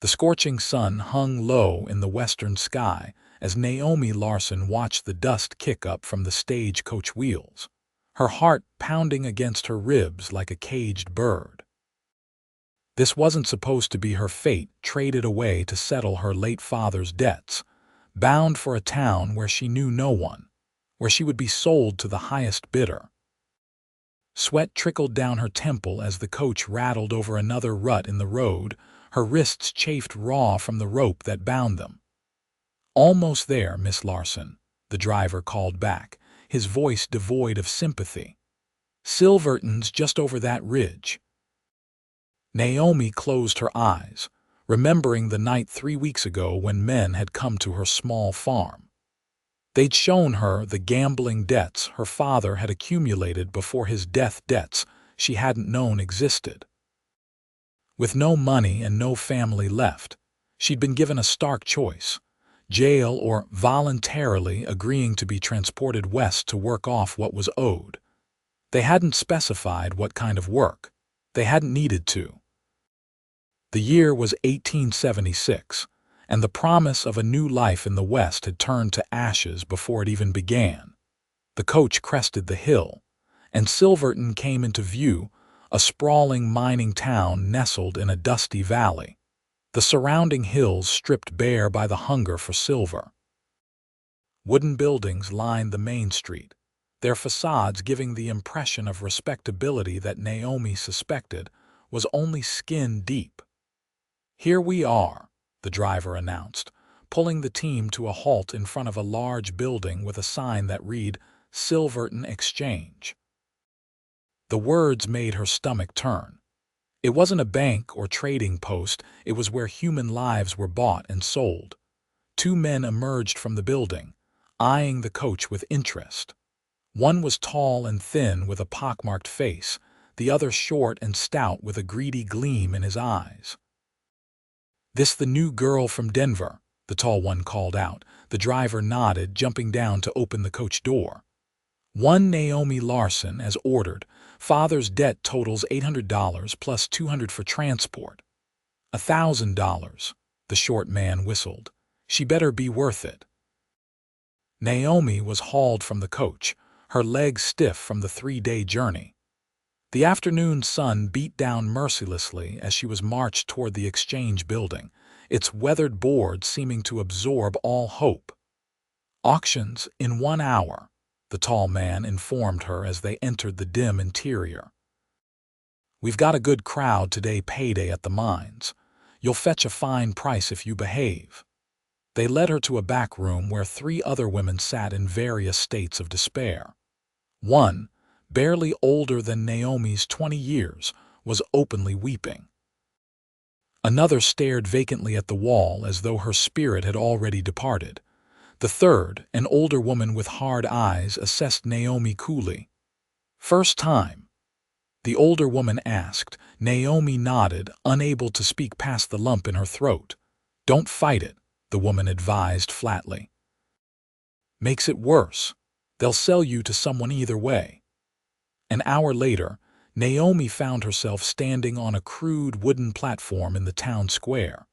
The scorching sun hung low in the western sky as Naomi Larson watched the dust kick up from the stagecoach wheels, her heart pounding against her ribs like a caged bird. This wasn't supposed to be her fate, traded away to settle her late father's debts, bound for a town where she knew no one, where she would be sold to the highest bidder. Sweat trickled down her temple as the coach rattled over another rut in the road, her wrists chafed raw from the rope that bound them. "Almost there, Miss Larson," the driver called back, his voice devoid of sympathy. "Silverton's just over that ridge." Naomi closed her eyes, remembering the night 3 weeks ago when men had come to her small farm. They'd shown her the gambling debts her father had accumulated before his death, debts she hadn't known existed. With no money and no family left, she'd been given a stark choice: jail or voluntarily agreeing to be transported west to work off what was owed. They hadn't specified what kind of work. They hadn't needed to. The year was 1876, and the promise of a new life in the West had turned to ashes before it even began. The coach crested the hill, and Silverton came into view, a sprawling mining town nestled in a dusty valley, the surrounding hills stripped bare by the hunger for silver. Wooden buildings lined the main street, their facades giving the impression of respectability that Naomi suspected was only skin deep. "Here we are," the driver announced, pulling the team to a halt in front of a large building with a sign that read Silverton Exchange. The words made her stomach turn. It wasn't a bank or trading post, it was where human lives were bought and sold. 2 men emerged from the building, eyeing the coach with interest. One was tall and thin with a pockmarked face, the other short and stout with a greedy gleam in his eyes. "This the new girl from Denver?" the tall one called out. The driver nodded, jumping down to open the coach door. "One Naomi Larson, as ordered. Father's debt totals $800 plus $200 for transport." $1,000, the short man whistled. "She better be worth it." Naomi was hauled from the coach, her legs stiff from the 3-day journey. The afternoon sun beat down mercilessly as she was marched toward the exchange building, its weathered boards seeming to absorb all hope. "Auctions in 1 hour," the tall man informed her as they entered the dim interior. "We've got a good crowd today, payday at the mines. You'll fetch a fine price if you behave." They led her to a back room where 3 other women sat in various states of despair. One, barely older than Naomi's 20 years, was openly weeping. Another stared vacantly at the wall as though her spirit had already departed. The third, an older woman with hard eyes, assessed Naomi coolly. "First time?" the older woman asked. Naomi nodded, unable to speak past the lump in her throat. "Don't fight it," the woman advised flatly. "Makes it worse. They'll sell you to someone either way." An hour later, Naomi found herself standing on a crude wooden platform in the town square.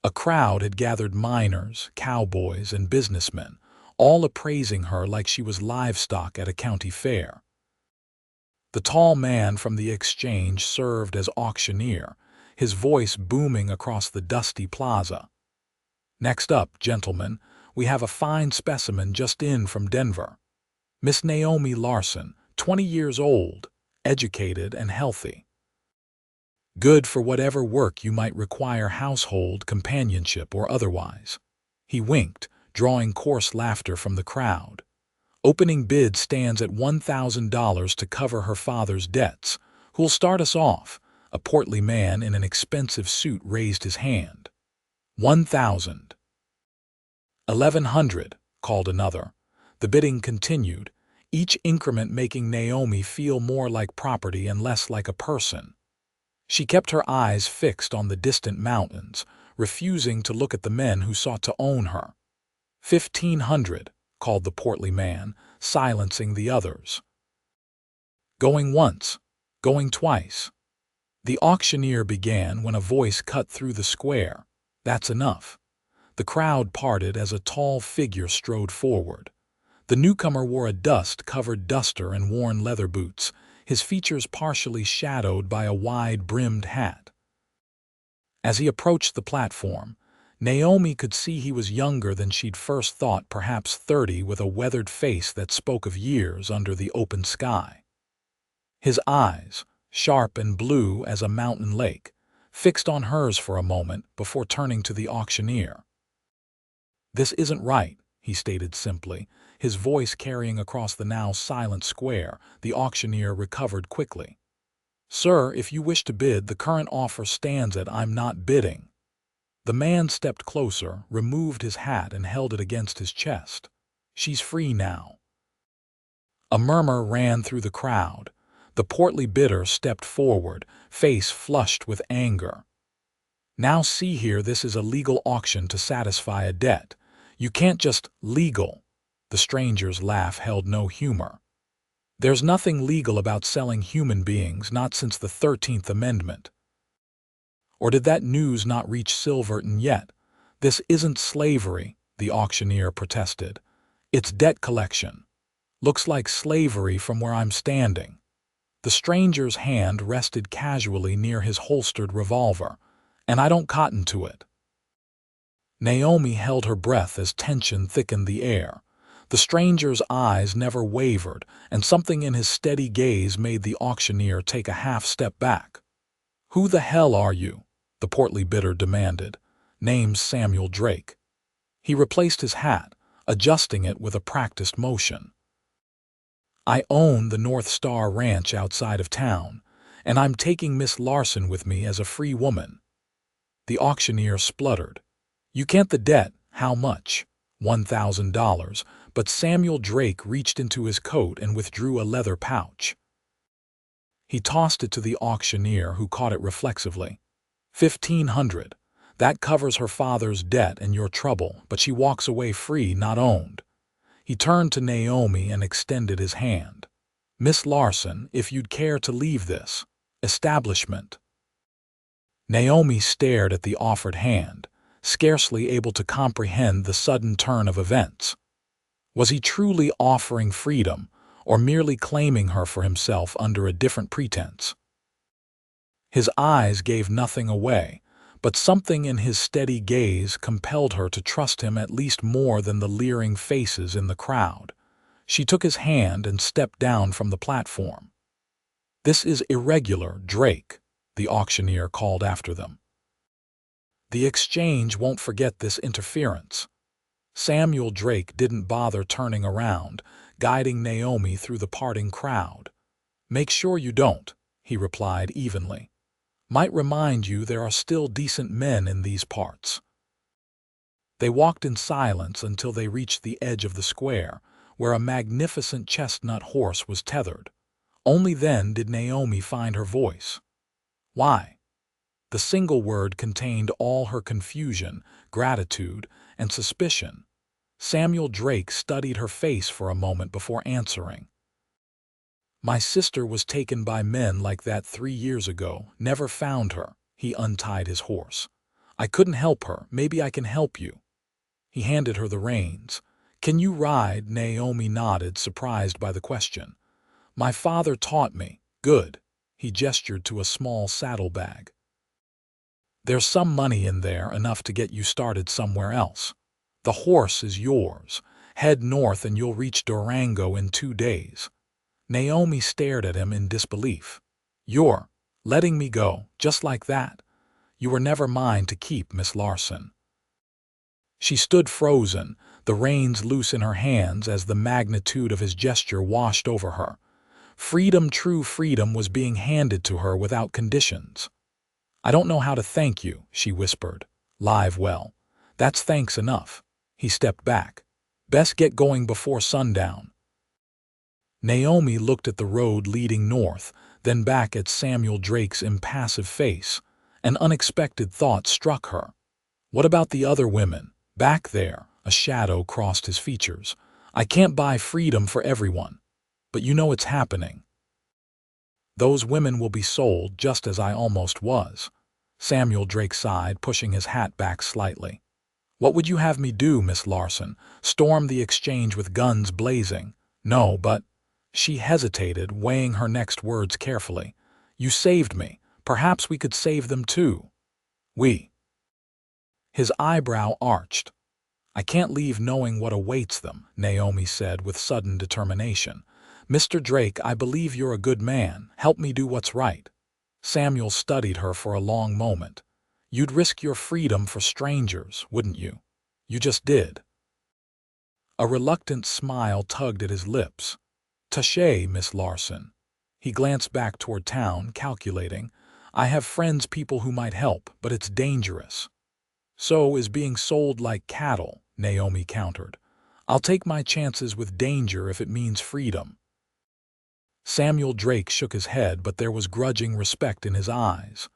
A crowd had gathered: miners, cowboys, and businessmen, all appraising her like she was livestock at a county fair. The tall man from the exchange served as auctioneer, his voice booming across the dusty plaza. "Next up, gentlemen, we have a fine specimen just in from Denver. Miss Naomi Larson, 20 years old, educated and healthy. Good for whatever work you might require, household, companionship, or otherwise." He winked, drawing coarse laughter from the crowd. "Opening bid stands at $1,000 to cover her father's debts. Who'll start us off?" A portly man in an expensive suit raised his hand. 1,000. 1,100, called another. The bidding continued, each increment making Naomi feel more like property and less like a person. She kept her eyes fixed on the distant mountains, refusing to look at the men who sought to own her. 1,500, called the portly man, silencing the others. "Going once, going twice." The auctioneer began when a voice cut through the square. That's enough. The crowd parted as a tall figure strode forward. The newcomer wore a dust-covered duster and worn leather boots, his features partially shadowed by a wide-brimmed hat. As he approached the platform, Naomi could see he was younger than she'd first thought, perhaps 30, with a weathered face that spoke of years under the open sky. His eyes, sharp and blue as a mountain lake, fixed on hers for a moment before turning to the auctioneer. "This isn't right," he stated simply, his voice carrying across the now silent square. The auctioneer recovered quickly. "Sir, if you wish to bid, the current offer stands at I'm not bidding." The man stepped closer, removed his hat and held it against his chest. "She's free now." A murmur ran through the crowd. The portly bidder stepped forward, face flushed with anger. "Now see here, this is a legal auction to satisfy a debt. You can't just legal." The stranger's laugh held no humor. "There's nothing legal about selling human beings, not since the 13th Amendment. Or did that news not reach Silverton yet? This isn't slavery," the auctioneer protested. "It's debt collection. Looks like slavery from where I'm standing." The stranger's hand rested casually near his holstered revolver. "And I don't cotton to it." Naomi held her breath as tension thickened the air. The stranger's eyes never wavered, and something in his steady gaze made the auctioneer take a half step back. "Who the hell are you?" the portly bidder demanded. "Name's Samuel Drake." He replaced his hat, adjusting it with a practiced motion. "I own the North Star Ranch outside of town, and I'm taking Miss Larson with me as a free woman." The auctioneer spluttered. "You can't. The debt, how much?" $1,000, but Samuel Drake reached into his coat and withdrew a leather pouch. He tossed it to the auctioneer, who caught it reflexively. $1,500. That covers her father's debt and your trouble, but she walks away free, not owned." He turned to Naomi and extended his hand. "Miss Larson, if you'd care to leave this establishment." Naomi stared at the offered hand, scarcely able to comprehend the sudden turn of events. Was he truly offering freedom, or merely claiming her for himself under a different pretense? His eyes gave nothing away, but something in his steady gaze compelled her to trust him at least more than the leering faces in the crowd. She took his hand and stepped down from the platform. "This is irregular, Drake," the auctioneer called after them. "The exchange won't forget this interference." Samuel Drake didn't bother turning around, guiding Naomi through the parting crowd. "Make sure you don't," he replied evenly. "Might remind you there are still decent men in these parts." They walked in silence until they reached the edge of the square, where a magnificent chestnut horse was tethered. Only then did Naomi find her voice. "Why?" The single word contained all her confusion, gratitude, and suspicion. Samuel Drake studied her face for a moment before answering. "My sister was taken by men like that 3 years ago, never found her." He untied his horse. "I couldn't help her. Maybe I can help you." He handed her the reins. "Can you ride?" Naomi nodded, surprised by the question. "My father taught me." "Good." He gestured to a small saddlebag. "There's some money in there, enough to get you started somewhere else. The horse is yours. Head north and you'll reach Durango in 2 days." Naomi stared at him in disbelief. "You're letting me go, just like that? You were never mine to keep, Miss Larson." She stood frozen, the reins loose in her hands as the magnitude of his gesture washed over her. Freedom, true freedom, was being handed to her without conditions. "I don't know how to thank you," she whispered. "Live well. That's thanks enough." He stepped back. "Best get going before sundown." Naomi looked at the road leading north, then back at Samuel Drake's impassive face. An unexpected thought struck her. What about the other women? Back there, a shadow crossed his features. "I can't buy freedom for everyone. But you know it's happening. Those women will be sold just as I almost was." Samuel Drake sighed, pushing his hat back slightly. What would you have me do, Miss Larson? Storm the exchange with guns blazing? No, but— She hesitated, weighing her next words carefully. You saved me. Perhaps we could save them too. We. His eyebrow arched. I can't leave knowing what awaits them, Naomi said with sudden determination. Mr. Drake, I believe you're a good man. Help me do what's right. Samuel studied her for a long moment. You'd risk your freedom for strangers, wouldn't you? You just did. A reluctant smile tugged at his lips. Touché, Miss Larson. He glanced back toward town, calculating. I have friends, people who might help, but it's dangerous. So is being sold like cattle, Naomi countered. I'll take my chances with danger if it means freedom. Samuel Drake shook his head, but there was grudging respect in his eyes.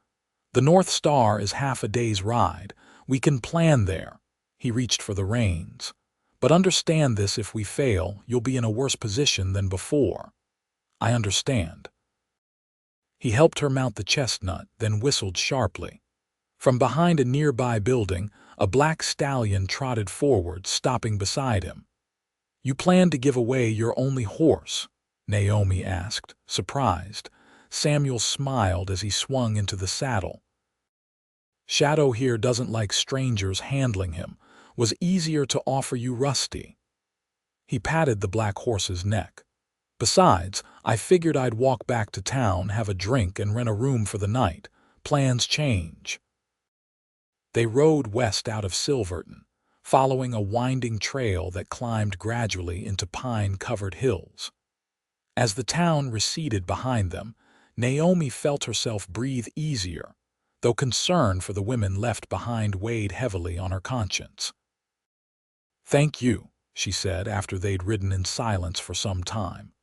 The North Star is half a day's ride. We can plan there. He reached for the reins. But understand this, if we fail, you'll be in a worse position than before. I understand. He helped her mount the chestnut, then whistled sharply. From behind a nearby building, a black stallion trotted forward, stopping beside him. You plan to give away your only horse? Naomi asked, surprised. Samuel smiled as he swung into the saddle. Shadow here doesn't like strangers handling him. Was easier to offer you Rusty. He patted the black horse's neck. Besides, I figured I'd walk back to town, have a drink, and rent a room for the night. Plans change. They rode west out of Silverton, following a winding trail that climbed gradually into pine-covered hills. As the town receded behind them, Naomi felt herself breathe easier, though concern for the women left behind weighed heavily on her conscience. Thank you, she said after they'd ridden in silence for some time.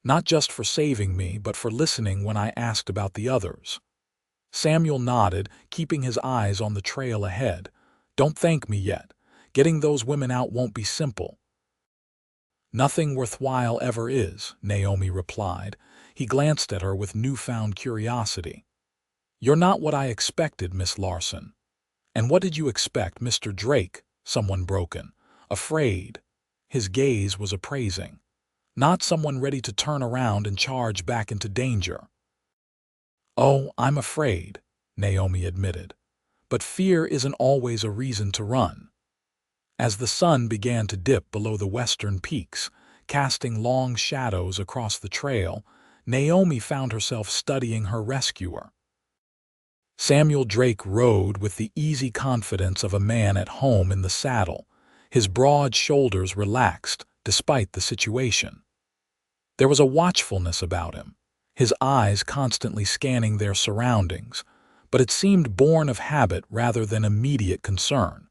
Not just for saving me, but for listening when I asked about the others. Samuel nodded, keeping his eyes on the trail ahead. Don't thank me yet. Getting those women out won't be simple. Nothing worthwhile ever is, Naomi replied. He glanced at her with newfound curiosity. You're not what I expected, Miss Larson. And what did you expect, Mr. Drake? Someone broken. Afraid. His gaze was appraising. Not someone ready to turn around and charge back into danger. Oh, I'm afraid, Naomi admitted. But fear isn't always a reason to run. As the sun began to dip below the western peaks, casting long shadows across the trail, Naomi found herself studying her rescuer. Samuel Drake rode with the easy confidence of a man at home in the saddle, his broad shoulders relaxed despite the situation. There was a watchfulness about him, his eyes constantly scanning their surroundings, but it seemed born of habit rather than immediate concern.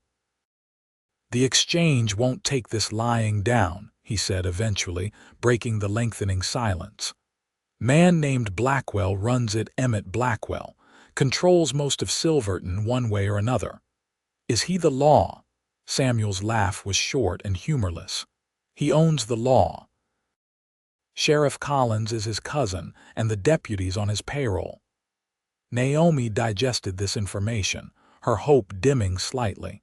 The exchange won't take this lying down, he said eventually, breaking the lengthening silence. Man named Blackwell runs it. Emmett Blackwell controls most of Silverton one way or another. Is he the law? Samuel's laugh was short and humorless. He owns the law. Sheriff Collins is his cousin, and the deputy's on his payroll. Naomi digested this information, her hope dimming slightly.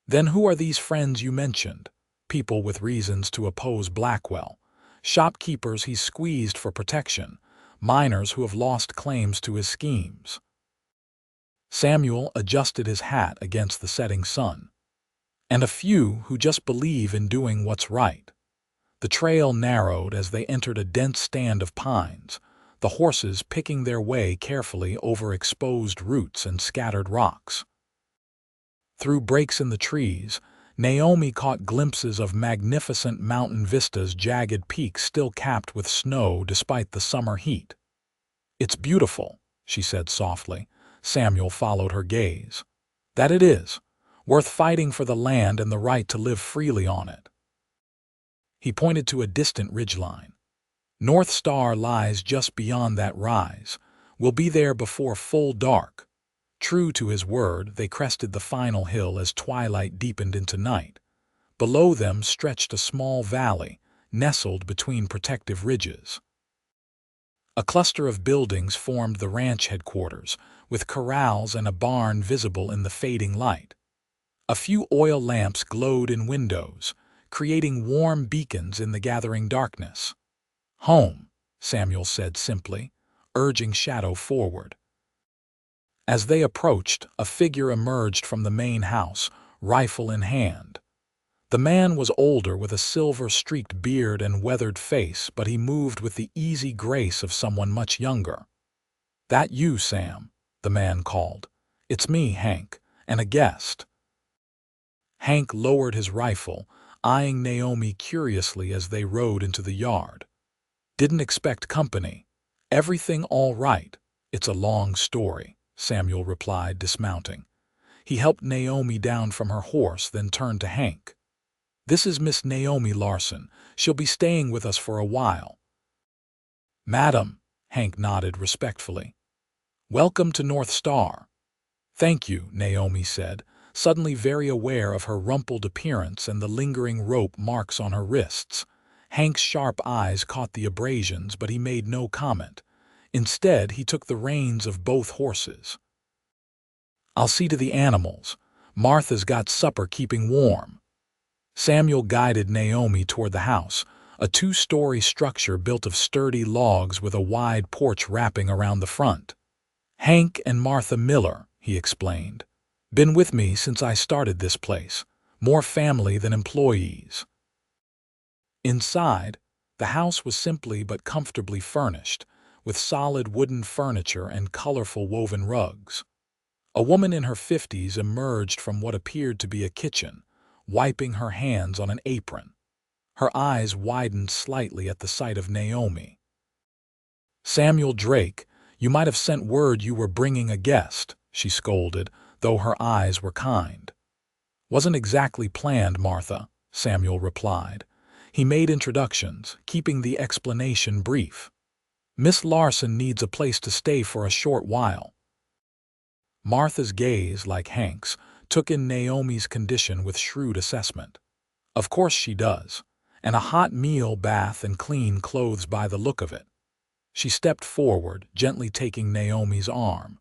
Then who are these friends you mentioned? People with reasons to oppose Blackwell. Shopkeepers he's squeezed for protection. Miners who have lost claims to his schemes. Samuel adjusted his hat against the setting sun. And a few who just believe in doing what's right. The trail narrowed as they entered a dense stand of pines, the horses picking their way carefully over exposed roots and scattered rocks. Through breaks in the trees, Naomi caught glimpses of magnificent mountain vistas, jagged peaks still capped with snow despite the summer heat. It's beautiful, she said softly. Samuel followed her gaze. That it is, worth fighting for the land and the right to live freely on it. He pointed to a distant ridgeline. North Star lies just beyond that rise. We'll be there before full dark. True to his word, they crested the final hill as twilight deepened into night. Below them stretched a small valley, nestled between protective ridges. A cluster of buildings formed the ranch headquarters, with corrals and a barn visible in the fading light. A few oil lamps glowed in windows, creating warm beacons in the gathering darkness. "Home," Samuel said simply, urging Shadow forward. As they approached, a figure emerged from the main house, rifle in hand. The man was older, with a silver-streaked beard and weathered face, but he moved with the easy grace of someone much younger. "That you, Sam?" the man called. "It's me, Hank, and a guest." Hank lowered his rifle, eyeing Naomi curiously as they rode into the yard. "Didn't expect company. Everything all right?" "It's a long story," Samuel replied, dismounting. He helped Naomi down from her horse, then turned to Hank. "This is Miss Naomi Larson. She'll be staying with us for a while." "Madam," Hank nodded respectfully. "Welcome to North Star." "Thank you," Naomi said, suddenly very aware of her rumpled appearance and the lingering rope marks on her wrists. Hank's sharp eyes caught the abrasions, but he made no comment. Instead, he took the reins of both horses. "I'll see to the animals. Martha's got supper keeping warm." Samuel guided Naomi toward the house, a two-story structure built of sturdy logs with a wide porch wrapping around the front. "Hank and Martha Miller," he explained. "Been with me since I started this place. More family than employees." Inside, the house was simply but comfortably furnished, with solid wooden furniture and colorful woven rugs. A woman in her 50s emerged from what appeared to be a kitchen, wiping her hands on an apron. Her eyes widened slightly at the sight of Naomi. "Samuel Drake, you might have sent word you were bringing a guest," she scolded, though her eyes were kind. "Wasn't exactly planned, Martha," Samuel replied. He made introductions, keeping the explanation brief. "Miss Larson needs a place to stay for a short while." Martha's gaze, like Hank's, took in Naomi's condition with shrewd assessment. "Of course she does. And a hot meal, bath, and clean clothes by the look of it." She stepped forward, gently taking Naomi's arm.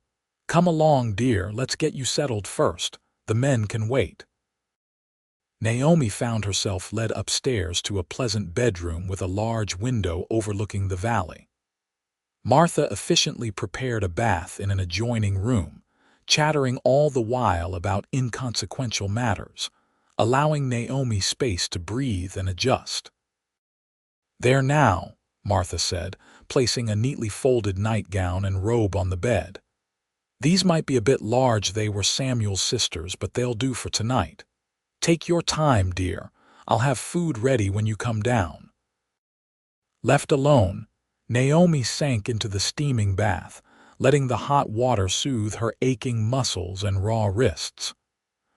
"Come along, dear, let's get you settled first. The men can wait." Naomi found herself led upstairs to a pleasant bedroom with a large window overlooking the valley. Martha efficiently prepared a bath in an adjoining room, chattering all the while about inconsequential matters, allowing Naomi space to breathe and adjust. "There now," Martha said, placing a neatly folded nightgown and robe on the bed. "These might be a bit large. They were Samuel's sisters, but they'll do for tonight. Take your time, dear. I'll have food ready when you come down." Left alone, Naomi sank into the steaming bath, letting the hot water soothe her aching muscles and raw wrists.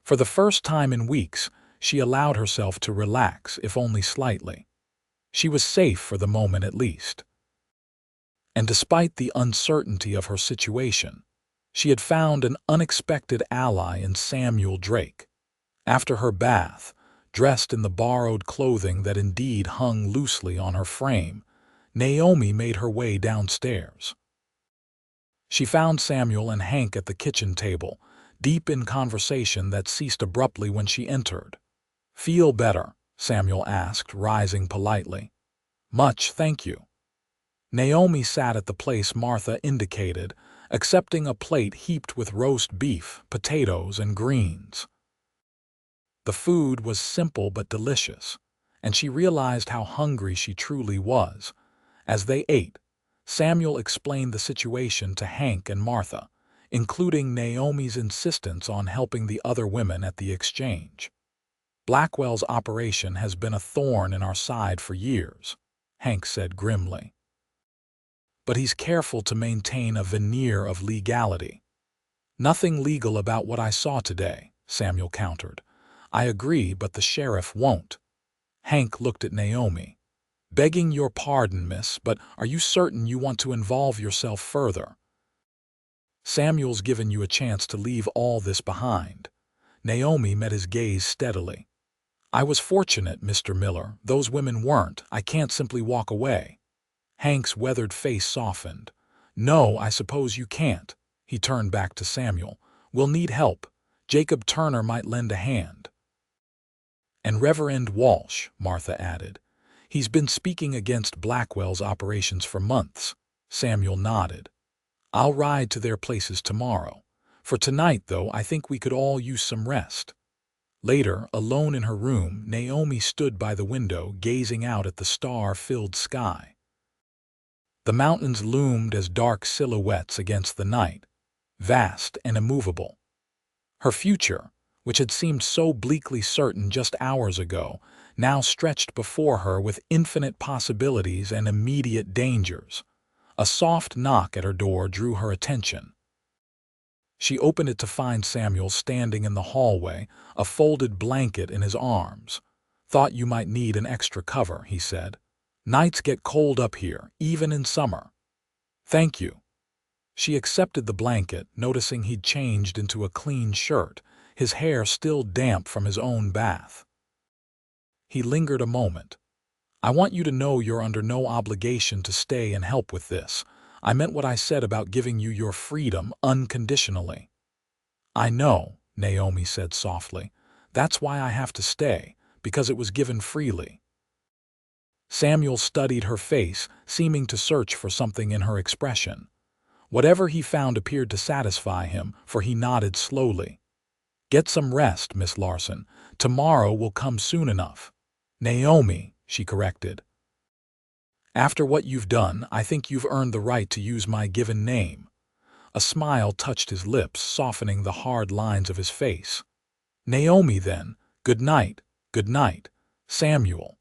For the first time in weeks, she allowed herself to relax, if only slightly. She was safe for the moment at least. And despite the uncertainty of her situation, she had found an unexpected ally in Samuel Drake. After her bath, dressed in the borrowed clothing that indeed hung loosely on her frame, Naomi made her way downstairs. She found Samuel and Hank at the kitchen table, deep in conversation that ceased abruptly when she entered. "Feel better?" Samuel asked, rising politely. "Much, thank you." Naomi sat at the place Martha indicated, accepting a plate heaped with roast beef, potatoes, and greens. The food was simple but delicious, and she realized how hungry she truly was. As they ate, Samuel explained the situation to Hank and Martha, including Naomi's insistence on helping the other women at the exchange. "Blackwell's operation has been a thorn in our side for years," Hank said grimly. "But he's careful to maintain a veneer of legality." "Nothing legal about what I saw today," Samuel countered. "I agree, but the sheriff won't." Hank looked at Naomi. "Begging your pardon, miss, but are you certain you want to involve yourself further?" "Samuel's given you a chance to leave all this behind." Naomi met his gaze steadily. "I was fortunate, Mr. Miller. Those women weren't. I can't simply walk away." Hank's weathered face softened. "No, I suppose you can't," He turned back to Samuel. "We'll need help. Jacob Turner might lend a hand." "And Reverend Walsh," Martha added. "He's been speaking against Blackwell's operations for months." Samuel nodded. "I'll ride to their places tomorrow. For tonight, though, I think we could all use some rest." Later, alone in her room, Naomi stood by the window, gazing out at the star-filled sky. The mountains loomed as dark silhouettes against the night, vast and immovable. Her future, which had seemed so bleakly certain just hours ago, now stretched before her with infinite possibilities and immediate dangers. A soft knock at her door drew her attention. She opened it to find Samuel standing in the hallway, a folded blanket in his arms. "Thought you might need an extra cover," he said. "Nights get cold up here, even in summer." "Thank you." She accepted the blanket, noticing he'd changed into a clean shirt, his hair still damp from his own bath. He lingered a moment. "I want you to know you're under no obligation to stay and help with this. I meant what I said about giving you your freedom unconditionally." "I know," Naomi said softly. "That's why I have to stay, because it was given freely." Samuel studied her face, seeming to search for something in her expression. Whatever he found appeared to satisfy him, for he nodded slowly. "Get some rest, Miss Larson. Tomorrow will come soon enough." "Naomi," she corrected. "After what you've done, I think you've earned the right to use my given name." A smile touched his lips, softening the hard lines of his face. "Naomi, then. Good night, good night, Samuel."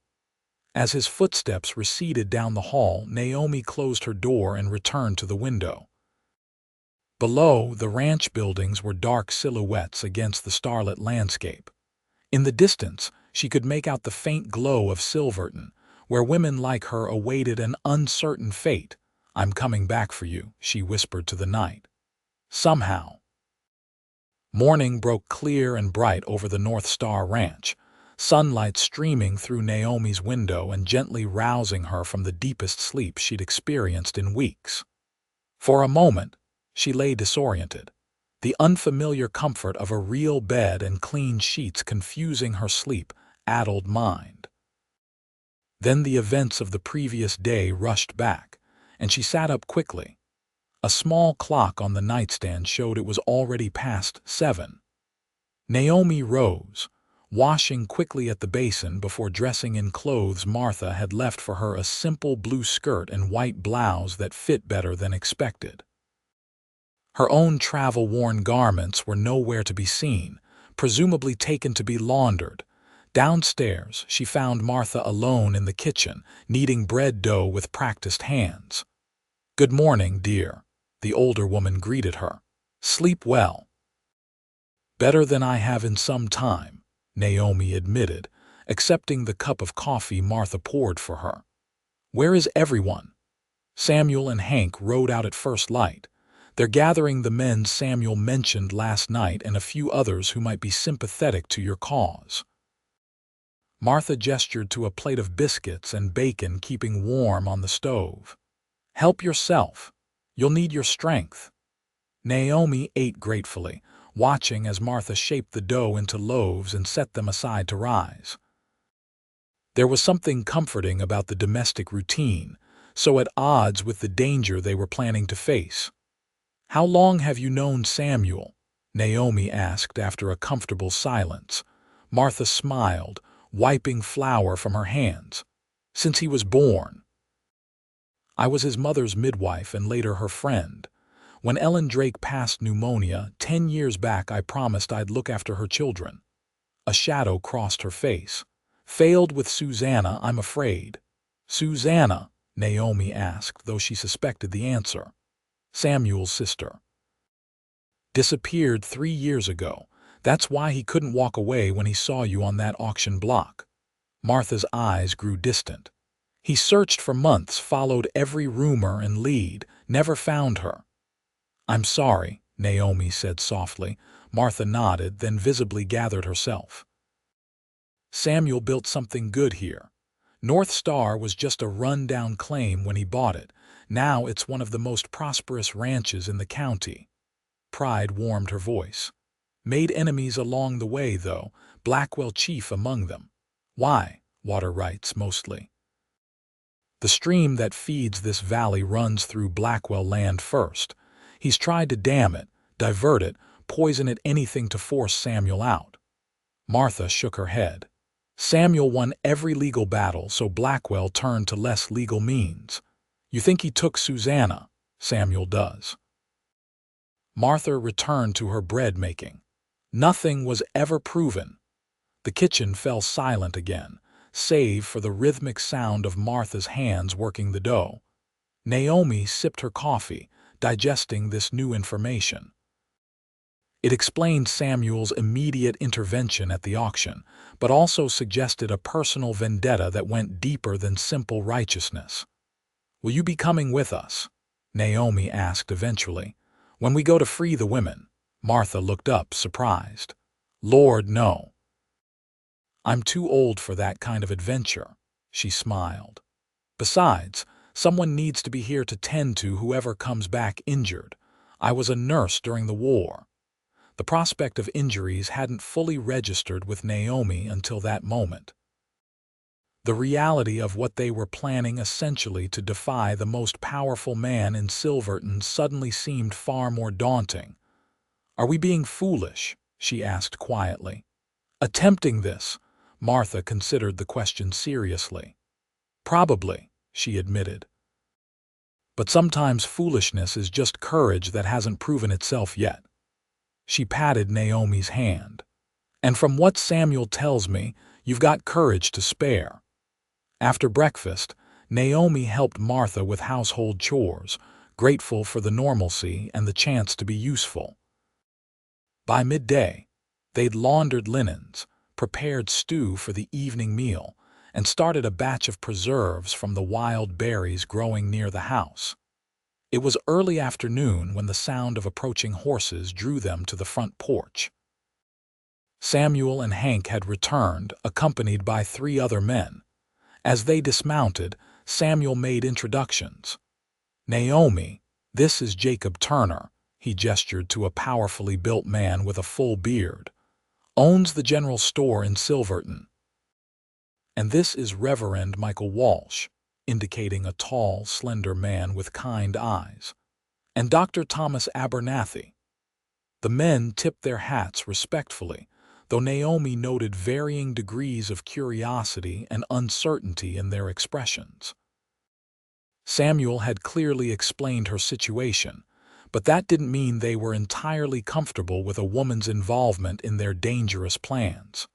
As his footsteps receded down the hall, Naomi closed her door and returned to the window. Below, the ranch buildings were dark silhouettes against the starlit landscape. In the distance, she could make out the faint glow of Silverton, where women like her awaited an uncertain fate. "I'm coming back for you," she whispered to the night. Somehow. Morning broke clear and bright over the North Star Ranch, sunlight streaming through Naomi's window and gently rousing her from the deepest sleep she'd experienced in weeks. For a moment, she lay disoriented, the unfamiliar comfort of a real bed and clean sheets confusing her sleep-addled mind. Then the events of the previous day rushed back, and she sat up quickly. A small clock on the nightstand showed it was already past 7. Naomi rose, washing quickly at the basin before dressing in clothes Martha had left for her, a simple blue skirt and white blouse that fit better than expected. Her own travel-worn garments were nowhere to be seen, presumably taken to be laundered. Downstairs, she found Martha alone in the kitchen, kneading bread dough with practiced hands. "Good morning, dear," the older woman greeted her. "Sleep well?" "Better than I have in some time," Naomi admitted, accepting the cup of coffee Martha poured for her. "Where is everyone?" "Samuel and Hank rode out at first light. They're gathering the men Samuel mentioned last night and a few others who might be sympathetic to your cause." Martha gestured to a plate of biscuits and bacon keeping warm on the stove. "Help yourself. You'll need your strength." Naomi ate gratefully, watching as Martha shaped the dough into loaves and set them aside to rise. There was something comforting about the domestic routine, so at odds with the danger they were planning to face. "How long have you known Samuel?" Naomi asked after a comfortable silence. Martha smiled, wiping flour from her hands. "Since he was born. I was his mother's midwife and later her friend. When Ellen Drake passed pneumonia 10 years back, I promised I'd look after her children." A shadow crossed her face. "Failed with Susanna, I'm afraid." "Susanna?" Naomi asked, though she suspected the answer. "Samuel's sister. Disappeared 3 years ago. That's why he couldn't walk away when he saw you on that auction block." Martha's eyes grew distant. "He searched for months, followed every rumor and lead, never found her." "I'm sorry," Naomi said softly. Martha nodded, then visibly gathered herself. "Samuel built something good here. North Star was just a run-down claim when he bought it. Now it's one of the most prosperous ranches in the county." Pride warmed her voice. Made enemies along the way, though, Blackwell chief among them. Why? Water rights, mostly. The stream that feeds this valley runs through Blackwell land first. He's tried to dam it, divert it, poison it, anything to force Samuel out. Martha shook her head. Samuel won every legal battle, so Blackwell turned to less legal means. You think he took Susanna? Samuel does. Martha returned to her bread making. Nothing was ever proven. The kitchen fell silent again, save for the rhythmic sound of Martha's hands working the dough. Naomi sipped her coffee, digesting this new information. It explained Samuel's immediate intervention at the auction, but also suggested a personal vendetta that went deeper than simple righteousness. Will you be coming with us? Naomi asked eventually. When we go to free the women. Martha looked up, surprised. Lord, no. I'm too old for that kind of adventure, she smiled. Besides, someone needs to be here to tend to whoever comes back injured. I was a nurse during the war. The prospect of injuries hadn't fully registered with Naomi until that moment. The reality of what they were planning, essentially to defy the most powerful man in Silverton, suddenly seemed far more daunting. Are we being foolish? She asked quietly. Attempting this? Martha considered the question seriously. Probably, she admitted. But sometimes foolishness is just courage that hasn't proven itself yet. She patted Naomi's hand. And from what Samuel tells me, you've got courage to spare. After breakfast, Naomi helped Martha with household chores, grateful for the normalcy and the chance to be useful. By midday, they'd laundered linens, prepared stew for the evening meal, and started a batch of preserves from the wild berries growing near the house. It was early afternoon when the sound of approaching horses drew them to the front porch. Samuel and Hank had returned, accompanied by 3 other men. As they dismounted, Samuel made introductions. Naomi, this is Jacob Turner, he gestured to a powerfully built man with a full beard. Owns the general store in Silverton. And this is Reverend Michael Walsh, indicating a tall, slender man with kind eyes. And Dr. Thomas Abernathy. The men tipped their hats respectfully, though Naomi noted varying degrees of curiosity and uncertainty in their expressions. Samuel had clearly explained her situation, but that didn't mean they were entirely comfortable with a woman's involvement in their dangerous plans.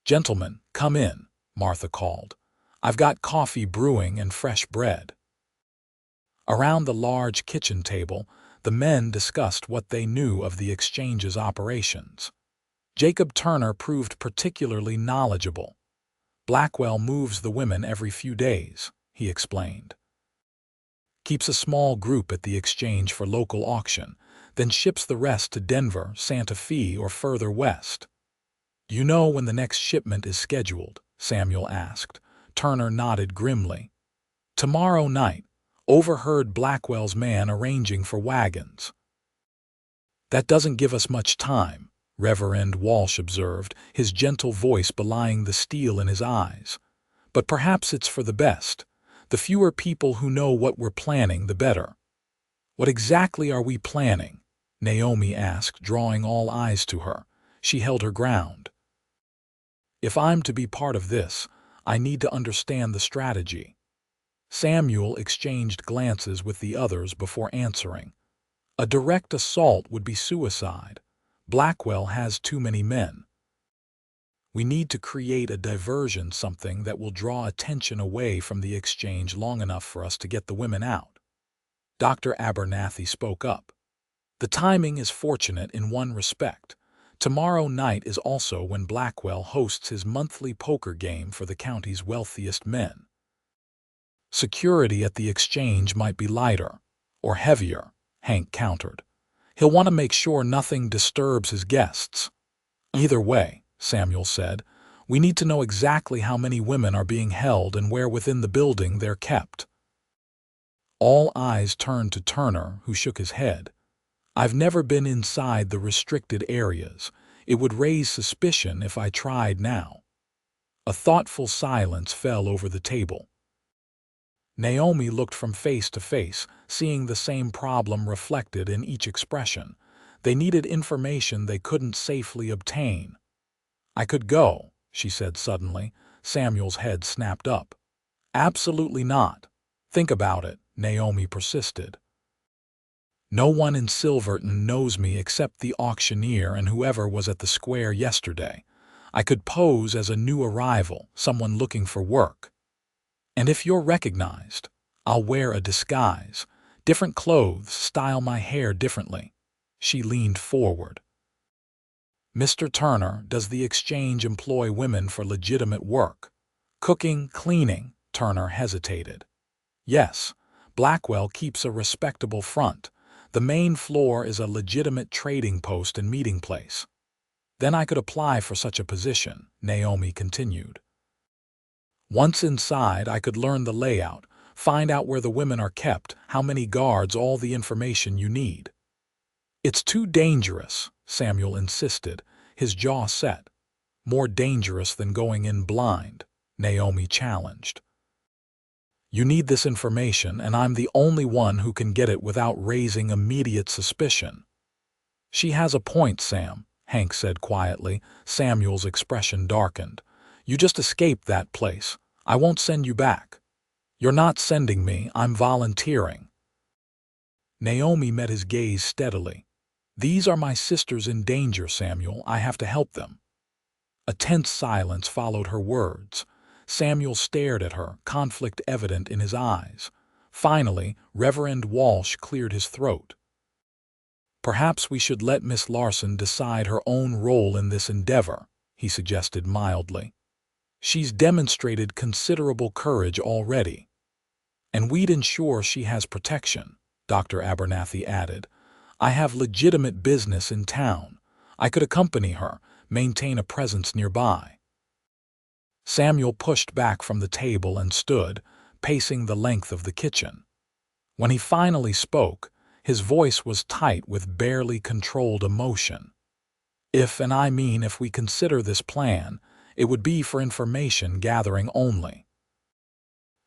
Gentlemen, come in, Martha called. I've got coffee brewing and fresh bread. Around the large kitchen table, the men discussed what they knew of the exchange's operations. Jacob Turner proved particularly knowledgeable. Blackwell moves the women every few days, he explained. Keeps a small group at the exchange for local auction, then ships the rest to Denver, Santa Fe, or further west. Do you know when the next shipment is scheduled? Samuel asked. Turner nodded grimly. Tomorrow night. Overheard Blackwell's man arranging for wagons. That doesn't give us much time, Reverend Walsh observed, his gentle voice belying the steel in his eyes. But perhaps it's for the best. The fewer people who know what we're planning, the better. What exactly are we planning? Naomi asked, drawing all eyes to her. She held her ground. If I'm to be part of this, I need to understand the strategy. Samuel exchanged glances with the others before answering. A direct assault would be suicide. Blackwell has too many men. We need to create a diversion, something that will draw attention away from the exchange long enough for us to get the women out. Dr. Abernathy spoke up. The timing is fortunate in one respect. Tomorrow night is also when Blackwell hosts his monthly poker game for the county's wealthiest men. Security at the exchange might be lighter, or heavier, Hank countered. He'll want to make sure nothing disturbs his guests. Either way, Samuel said, we need to know exactly how many women are being held and where within the building they're kept. All eyes turned to Turner, who shook his head. I've never been inside the restricted areas. It would raise suspicion if I tried now." A thoughtful silence fell over the table. Naomi looked from face to face, seeing the same problem reflected in each expression. They needed information they couldn't safely obtain. "I could go," she said suddenly. Samuel's head snapped up. "Absolutely not. Think about it," Naomi persisted. "No one in Silverton knows me except the auctioneer and whoever was at the square yesterday. I could pose as a new arrival, someone looking for work. And if you're recognized, I'll wear a disguise, different clothes, style my hair differently." She leaned forward. "Mr. Turner, does the exchange employ women for legitimate work? Cooking, cleaning?" Turner hesitated. "Yes. Blackwell keeps a respectable front. The main floor is a legitimate trading post and meeting place." "Then I could apply for such a position," Naomi continued. "Once inside, I could learn the layout, find out where the women are kept, how many guards, all the information you need." "It's too dangerous," Samuel insisted, his jaw set. "More dangerous than going in blind," Naomi challenged. "You need this information, and I'm the only one who can get it without raising immediate suspicion." "She has a point, Sam," Hank said quietly. Samuel's expression darkened. "You just escaped that place. I won't send you back." "You're not sending me, I'm volunteering." Naomi met his gaze steadily. "These are my sisters in danger, Samuel. I have to help them." A tense silence followed her words. Samuel stared at her, conflict evident in his eyes. Finally, Reverend Walsh cleared his throat. "Perhaps we should let Miss Larson decide her own role in this endeavor," he suggested mildly. "She's demonstrated considerable courage already." "And we'd ensure she has protection," Dr. Abernathy added. "I have legitimate business in town. I could accompany her, maintain a presence nearby." Samuel pushed back from the table and stood, pacing the length of the kitchen. When he finally spoke, his voice was tight with barely controlled emotion. "If, and I mean if we consider this plan, it would be for information gathering only.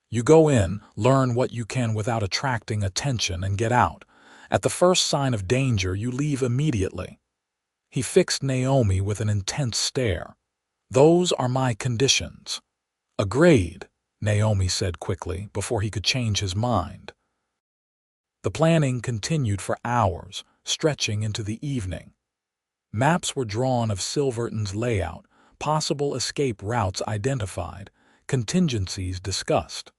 You go in, learn what you can without attracting attention, and get out. At the first sign of danger, you leave immediately." He fixed Naomi with an intense stare. "Those are my conditions." "Agreed," Naomi said quickly, before he could change his mind. The planning continued for hours, stretching into the evening. Maps were drawn of Silverton's layout, possible escape routes identified, contingencies discussed.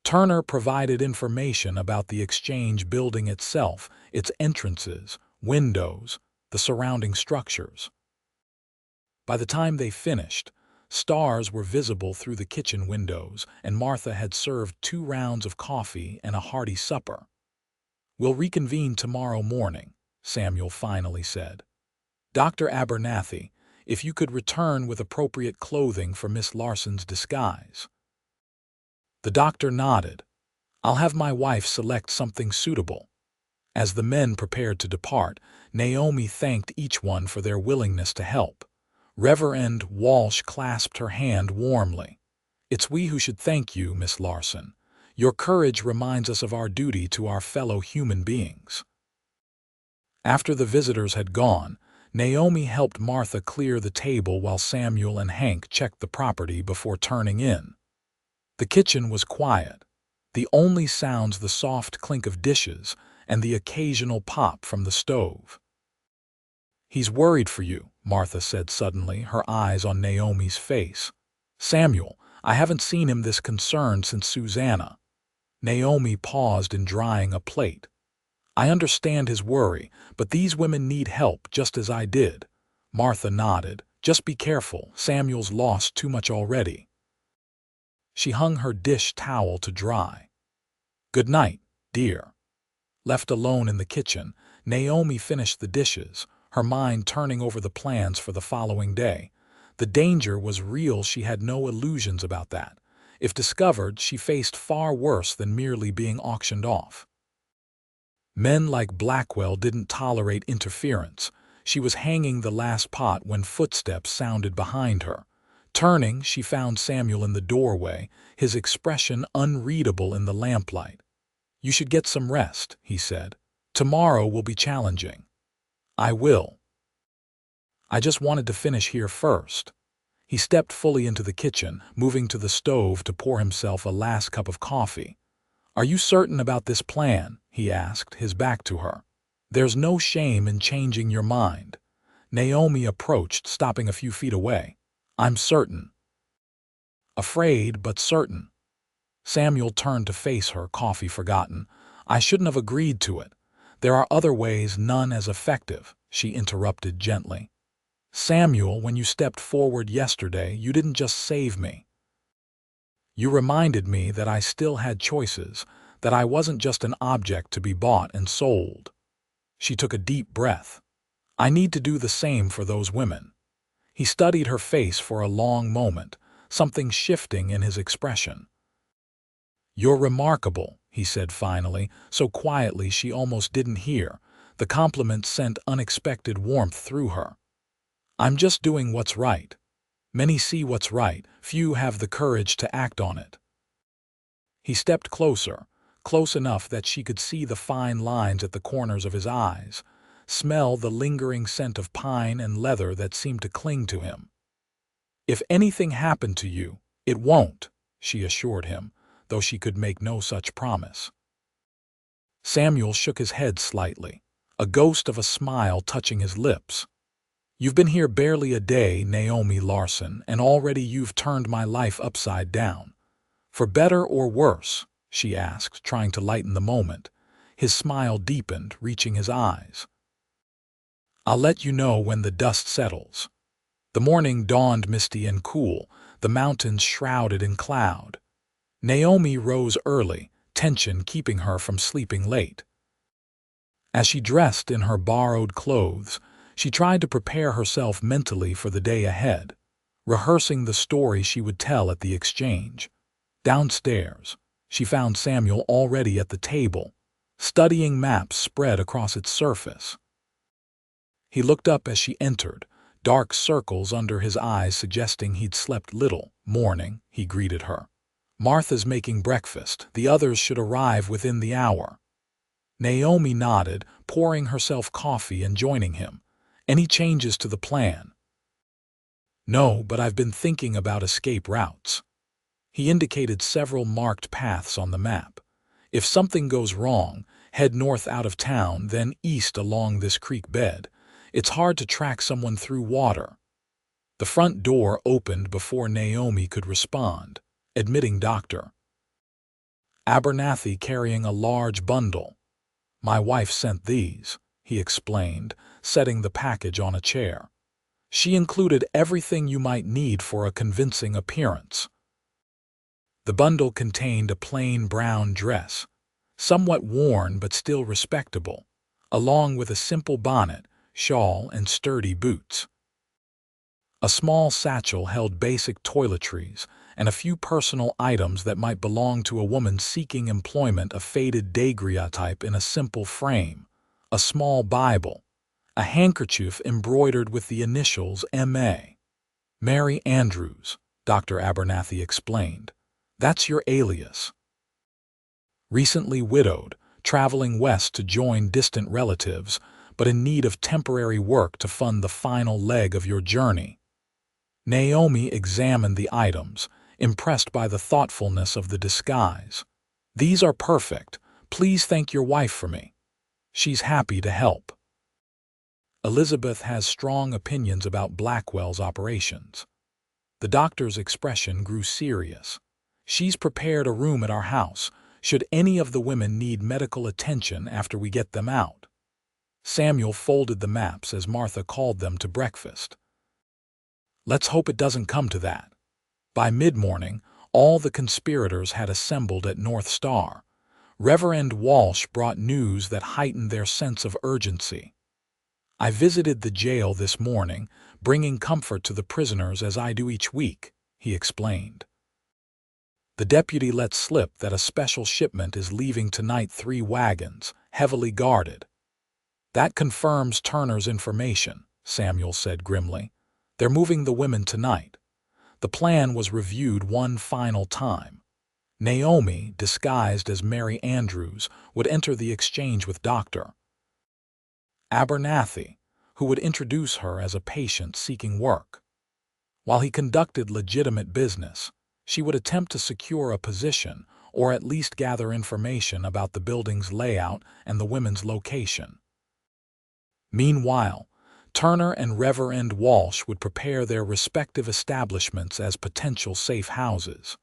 Turner provided information about the exchange building itself, its entrances, windows, the surrounding structures. By the time they finished, stars were visible through the kitchen windows, and Martha had served 2 rounds of coffee and a hearty supper. "We'll reconvene tomorrow morning," Samuel finally said. "Dr. Abernathy, if you could return with appropriate clothing for Miss Larson's disguise." The doctor nodded. "I'll have my wife select something suitable." As the men prepared to depart, Naomi thanked each one for their willingness to help. Reverend Walsh clasped her hand warmly. "It's we who should thank you, Miss Larson. Your courage reminds us of our duty to our fellow human beings." After the visitors had gone, Naomi helped Martha clear the table while Samuel and Hank checked the property before turning in. The kitchen was quiet. The only sounds the soft clink of dishes and the occasional pop from the stove. "He's worried for you," Martha said suddenly, her eyes on Naomi's face. "Samuel, I haven't seen him this concerned since Susanna." Naomi paused in drying a plate. "I understand his worry, but these women need help just as I did." Martha nodded. "Just be careful. Samuel's lost too much already." She hung her dish towel to dry. "Good night, dear." Left alone in the kitchen, Naomi finished the dishes, her mind turning over the plans for the following day. The danger was real, she had no illusions about that. If discovered, she faced far worse than merely being auctioned off. Men like Blackwell didn't tolerate interference. She was hanging the last pot when footsteps sounded behind her. Turning, she found Samuel in the doorway, his expression unreadable in the lamplight. "You should get some rest," he said. "Tomorrow will be challenging." "I will. I just wanted to finish here first." He stepped fully into the kitchen, moving to the stove to pour himself a last cup of coffee. "Are you certain about this plan?" he asked, his back to her. "There's no shame in changing your mind." Naomi approached, stopping a few feet away. "I'm certain." "Afraid, but certain." Samuel turned to face her, coffee forgotten. "I shouldn't have agreed to it. There are other ways, none as effective," she interrupted gently. "Samuel, when you stepped forward yesterday, you didn't just save me. You reminded me that I still had choices, that I wasn't just an object to be bought and sold." She took a deep breath. "I need to do the same for those women." He studied her face for a long moment, something shifting in his expression. "You're remarkable," he said finally, so quietly she almost didn't hear. The compliment sent unexpected warmth through her. "I'm just doing what's right. Many see what's right, few have the courage to act on it." He stepped closer, close enough that she could see the fine lines at the corners of his eyes, smell the lingering scent of pine and leather that seemed to cling to him. "If anything happened to you, it won't," she assured him, though she could make no such promise. Samuel shook his head slightly, a ghost of a smile touching his lips. "You've been here barely a day, Naomi Larson, and already you've turned my life upside down." "For better or worse?" she asked, trying to lighten the moment. His smile deepened, reaching his eyes. "I'll let you know when the dust settles." The morning dawned misty and cool, the mountains shrouded in cloud. Naomi rose early, tension keeping her from sleeping late. As she dressed in her borrowed clothes, she tried to prepare herself mentally for the day ahead, rehearsing the story she would tell at the exchange. Downstairs, she found Samuel already at the table, studying maps spread across its surface. He looked up as she entered, dark circles under his eyes suggesting he'd slept little. "Morning," he greeted her. "Martha's making breakfast. The others should arrive within the hour." Naomi nodded, pouring herself coffee and joining him. "Any changes to the plan?" "No, but I've been thinking about escape routes." He indicated several marked paths on the map. "If something goes wrong, head north out of town, then east along this creek bed. It's hard to track someone through water." The front door opened before Naomi could respond, admitting Dr. Abernathy carrying a large bundle. "My wife sent these," he explained, setting the package on a chair. "She included everything you might need for a convincing appearance." The bundle contained a plain brown dress, somewhat worn but still respectable, along with a simple bonnet, shawl, and sturdy boots. A small satchel held basic toiletries and a few personal items that might belong to a woman seeking employment, a faded daguerreotype in a simple frame, a small Bible, a handkerchief embroidered with the initials M.A. "Mary Andrews," Dr. Abernathy explained. "That's your alias. Recently widowed, traveling west to join distant relatives, but in need of temporary work to fund the final leg of your journey." Naomi examined the items, impressed by the thoughtfulness of the disguise. "These are perfect. Please thank your wife for me. She's happy to help." Elizabeth has strong opinions about Blackwell's operations. The doctor's expression grew serious. "She's prepared a room at our house, should any of the women need medical attention after we get them out." Samuel folded the maps as Martha called them to breakfast. "Let's hope it doesn't come to that." By mid-morning, all the conspirators had assembled at North Star. Reverend Walsh brought news that heightened their sense of urgency. "I visited the jail this morning, bringing comfort to the prisoners as I do each week," he explained. The deputy lets slip that a special shipment is leaving tonight, 3 wagons, heavily guarded. That confirms Turner's information, Samuel said grimly. They're moving the women tonight. The plan was reviewed one final time. Naomi, disguised as Mary Andrews, would enter the exchange with Dr. Abernathy, who would introduce her as a patient seeking work. While he conducted legitimate business, she would attempt to secure a position or at least gather information about the building's layout and the women's location. Meanwhile, Turner and Reverend Walsh would prepare their respective establishments as potential safe houses.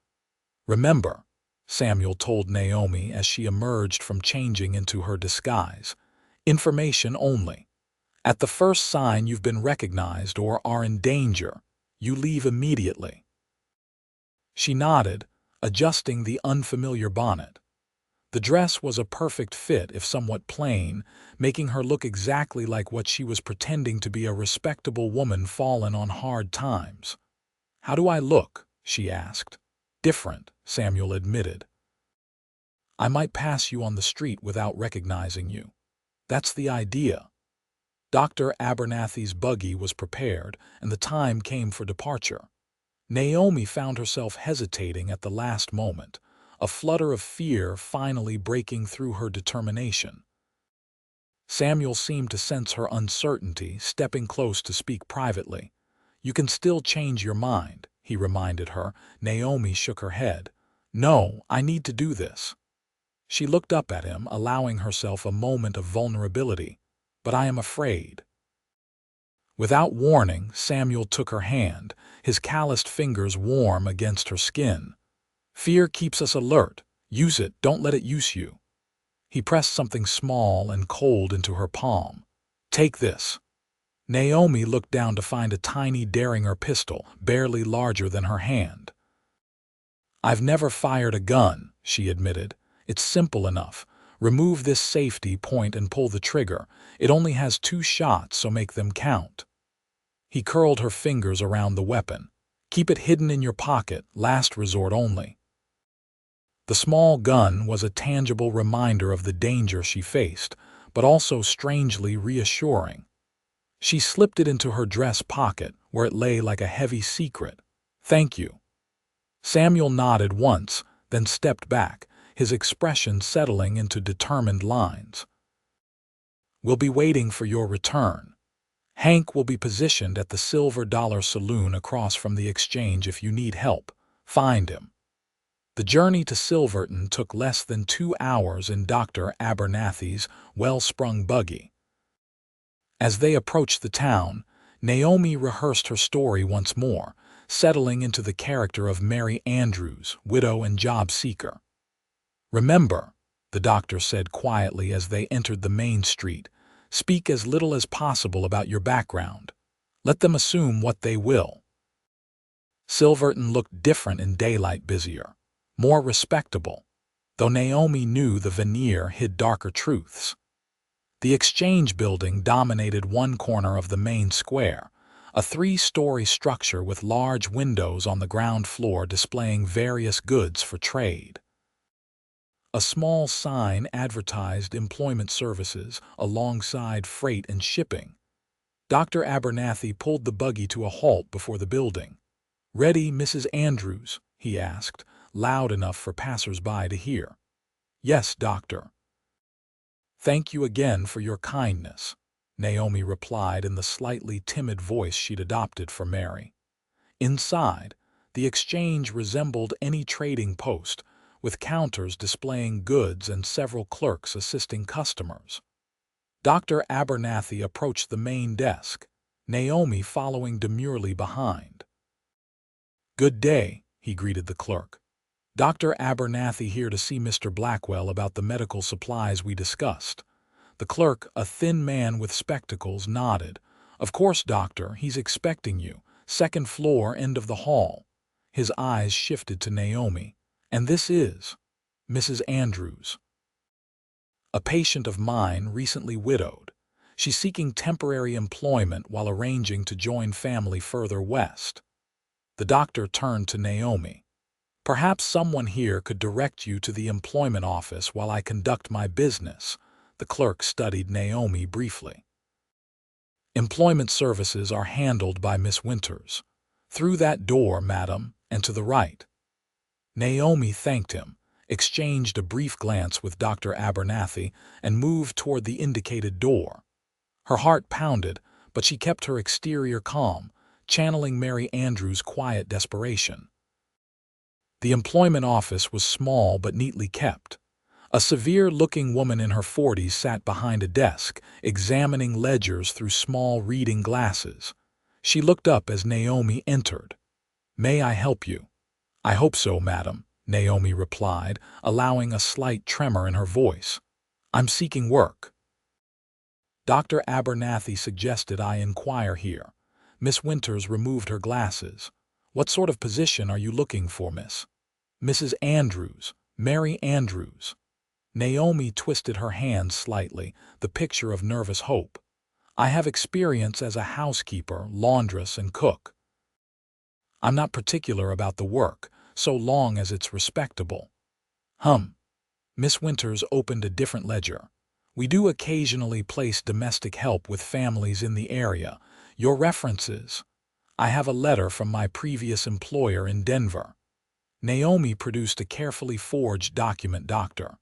Remember, Samuel told Naomi as she emerged from changing into her disguise, information only. At the first sign you've been recognized or are in danger, you leave immediately. She nodded, adjusting the unfamiliar bonnet. The dress was a perfect fit, if somewhat plain, making her look exactly like what she was pretending to be, a respectable woman fallen on hard times. "How do I look?" she asked. "Different," Samuel admitted. "I might pass you on the street without recognizing you. That's the idea." Dr. Abernathy's buggy was prepared, and the time came for departure. Naomi found herself hesitating at the last moment, a flutter of fear finally breaking through her determination. Samuel seemed to sense her uncertainty, stepping close to speak privately. "You can still change your mind," he reminded her. Naomi shook her head. "No, I need to do this." She looked up at him, allowing herself a moment of vulnerability. "But I am afraid." Without warning, Samuel took her hand, his calloused fingers warm against her skin. "Fear keeps us alert. Use it, don't let it use you." He pressed something small and cold into her palm. "Take this." Naomi looked down to find a tiny Derringer pistol, barely larger than her hand. "I've never fired a gun," she admitted. "It's simple enough. Remove this safety point and pull the trigger. It only has 2 shots, so make them count." He curled her fingers around the weapon. "Keep it hidden in your pocket, last resort only." The small gun was a tangible reminder of the danger she faced, but also strangely reassuring. She slipped it into her dress pocket, where it lay like a heavy secret. "Thank you." Samuel nodded once, then stepped back, his expression settling into determined lines. "We'll be waiting for your return. Hank will be positioned at the Silver Dollar Saloon across from the exchange if you need help. Find him." The journey to Silverton took less than 2 hours in Dr. Abernathy's well-sprung buggy. As they approached the town, Naomi rehearsed her story once more, settling into the character of Mary Andrews, widow and job seeker. "Remember," the doctor said quietly as they entered the main street, "speak as little as possible about your background. Let them assume what they will." Silverton looked different in daylight, busier, more respectable, though Naomi knew the veneer hid darker truths. The exchange building dominated one corner of the main square, a 3-story structure with large windows on the ground floor displaying various goods for trade. A small sign advertised employment services alongside freight and shipping. Dr. Abernathy pulled the buggy to a halt before the building. "Ready, Mrs. Andrews?" he asked, loud enough for passers-by to hear. "Yes, doctor." "Thank you again for your kindness," Naomi replied in the slightly timid voice she'd adopted for Mary. Inside, the exchange resembled any trading post, with counters displaying goods and several clerks assisting customers. Dr. Abernathy approached the main desk, Naomi following demurely behind. "Good day," he greeted the clerk. "Dr. Abernathy here to see Mr. Blackwell about the medical supplies we discussed." The clerk, a thin man with spectacles, nodded. "Of course, doctor, he's expecting you. 2nd floor, end of the hall." His eyes shifted to Naomi. "And this is Mrs. Andrews. A patient of mine, recently widowed. She's seeking temporary employment while arranging to join family further west." The doctor turned to Naomi. Perhaps someone here could direct you to the employment office while I conduct my business. The clerk studied Naomi briefly. Employment services are handled by Miss Winters. Through that door, madam, and to the right. Naomi thanked him, exchanged a brief glance with Dr. Abernathy, and moved toward the indicated door. Her heart pounded, but she kept her exterior calm, channeling Mary Andrews' quiet desperation. The employment office was small but neatly kept. A severe-looking woman in her 40s sat behind a desk, examining ledgers through small reading glasses. She looked up as Naomi entered. "May I help you?" "I hope so, madam," Naomi replied, allowing a slight tremor in her voice. "I'm seeking work." Dr. Abernathy suggested I inquire here. Miss Winters removed her glasses. "What sort of position are you looking for, miss?" "Mrs. Andrews, Mary Andrews." Naomi twisted her hand slightly, the picture of nervous hope. "I have experience as a housekeeper, laundress, and cook. I'm not particular about the work, so long as it's respectable." Miss Winters opened a different ledger. "We do occasionally place domestic help with families in the area. Your references?" "I have a letter from my previous employer in Denver." Naomi produced a carefully forged document. Dr.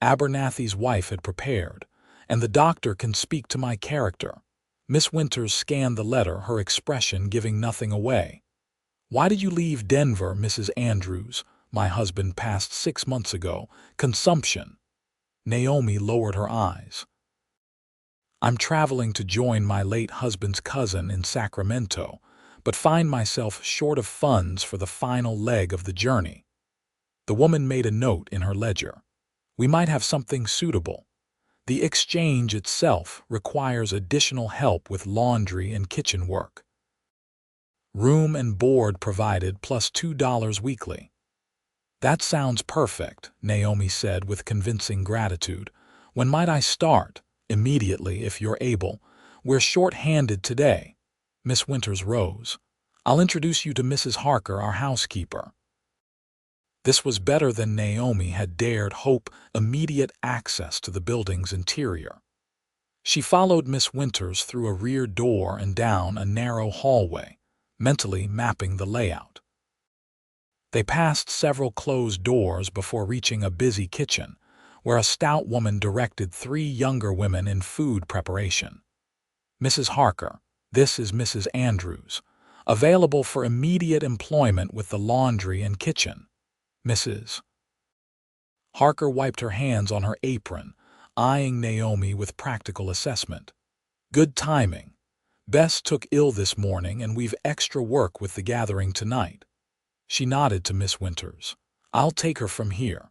Abernathy's wife had prepared, and the doctor can speak to my character. Miss Winters scanned the letter, her expression giving nothing away. "Why did you leave Denver, Mrs. Andrews?" "My husband passed 6 months ago. Consumption." Naomi lowered her eyes. "I'm traveling to join my late husband's cousin in Sacramento, but find myself short of funds for the final leg of the journey." The woman made a note in her ledger. "We might have something suitable. The exchange itself requires additional help with laundry and kitchen work. Room and board provided plus $2 weekly." "That sounds perfect," Naomi said with convincing gratitude. "When might I start?" "Immediately, if you're able. We're short-handed today." Miss Winters rose. "I'll introduce you to Mrs. Harker, our housekeeper." This was better than Naomi had dared hope, immediate access to the building's interior. She followed Miss Winters through a rear door and down a narrow hallway, mentally mapping the layout. They passed several closed doors before reaching a busy kitchen, where a stout woman directed 3 younger women in food preparation. "Mrs. Harker, this is Mrs. Andrews, available for immediate employment with the laundry and kitchen." Mrs. Harker wiped her hands on her apron, eyeing Naomi with practical assessment. "Good timing. Bess took ill this morning and we've extra work with the gathering tonight." She nodded to Miss Winters. "I'll take her from here."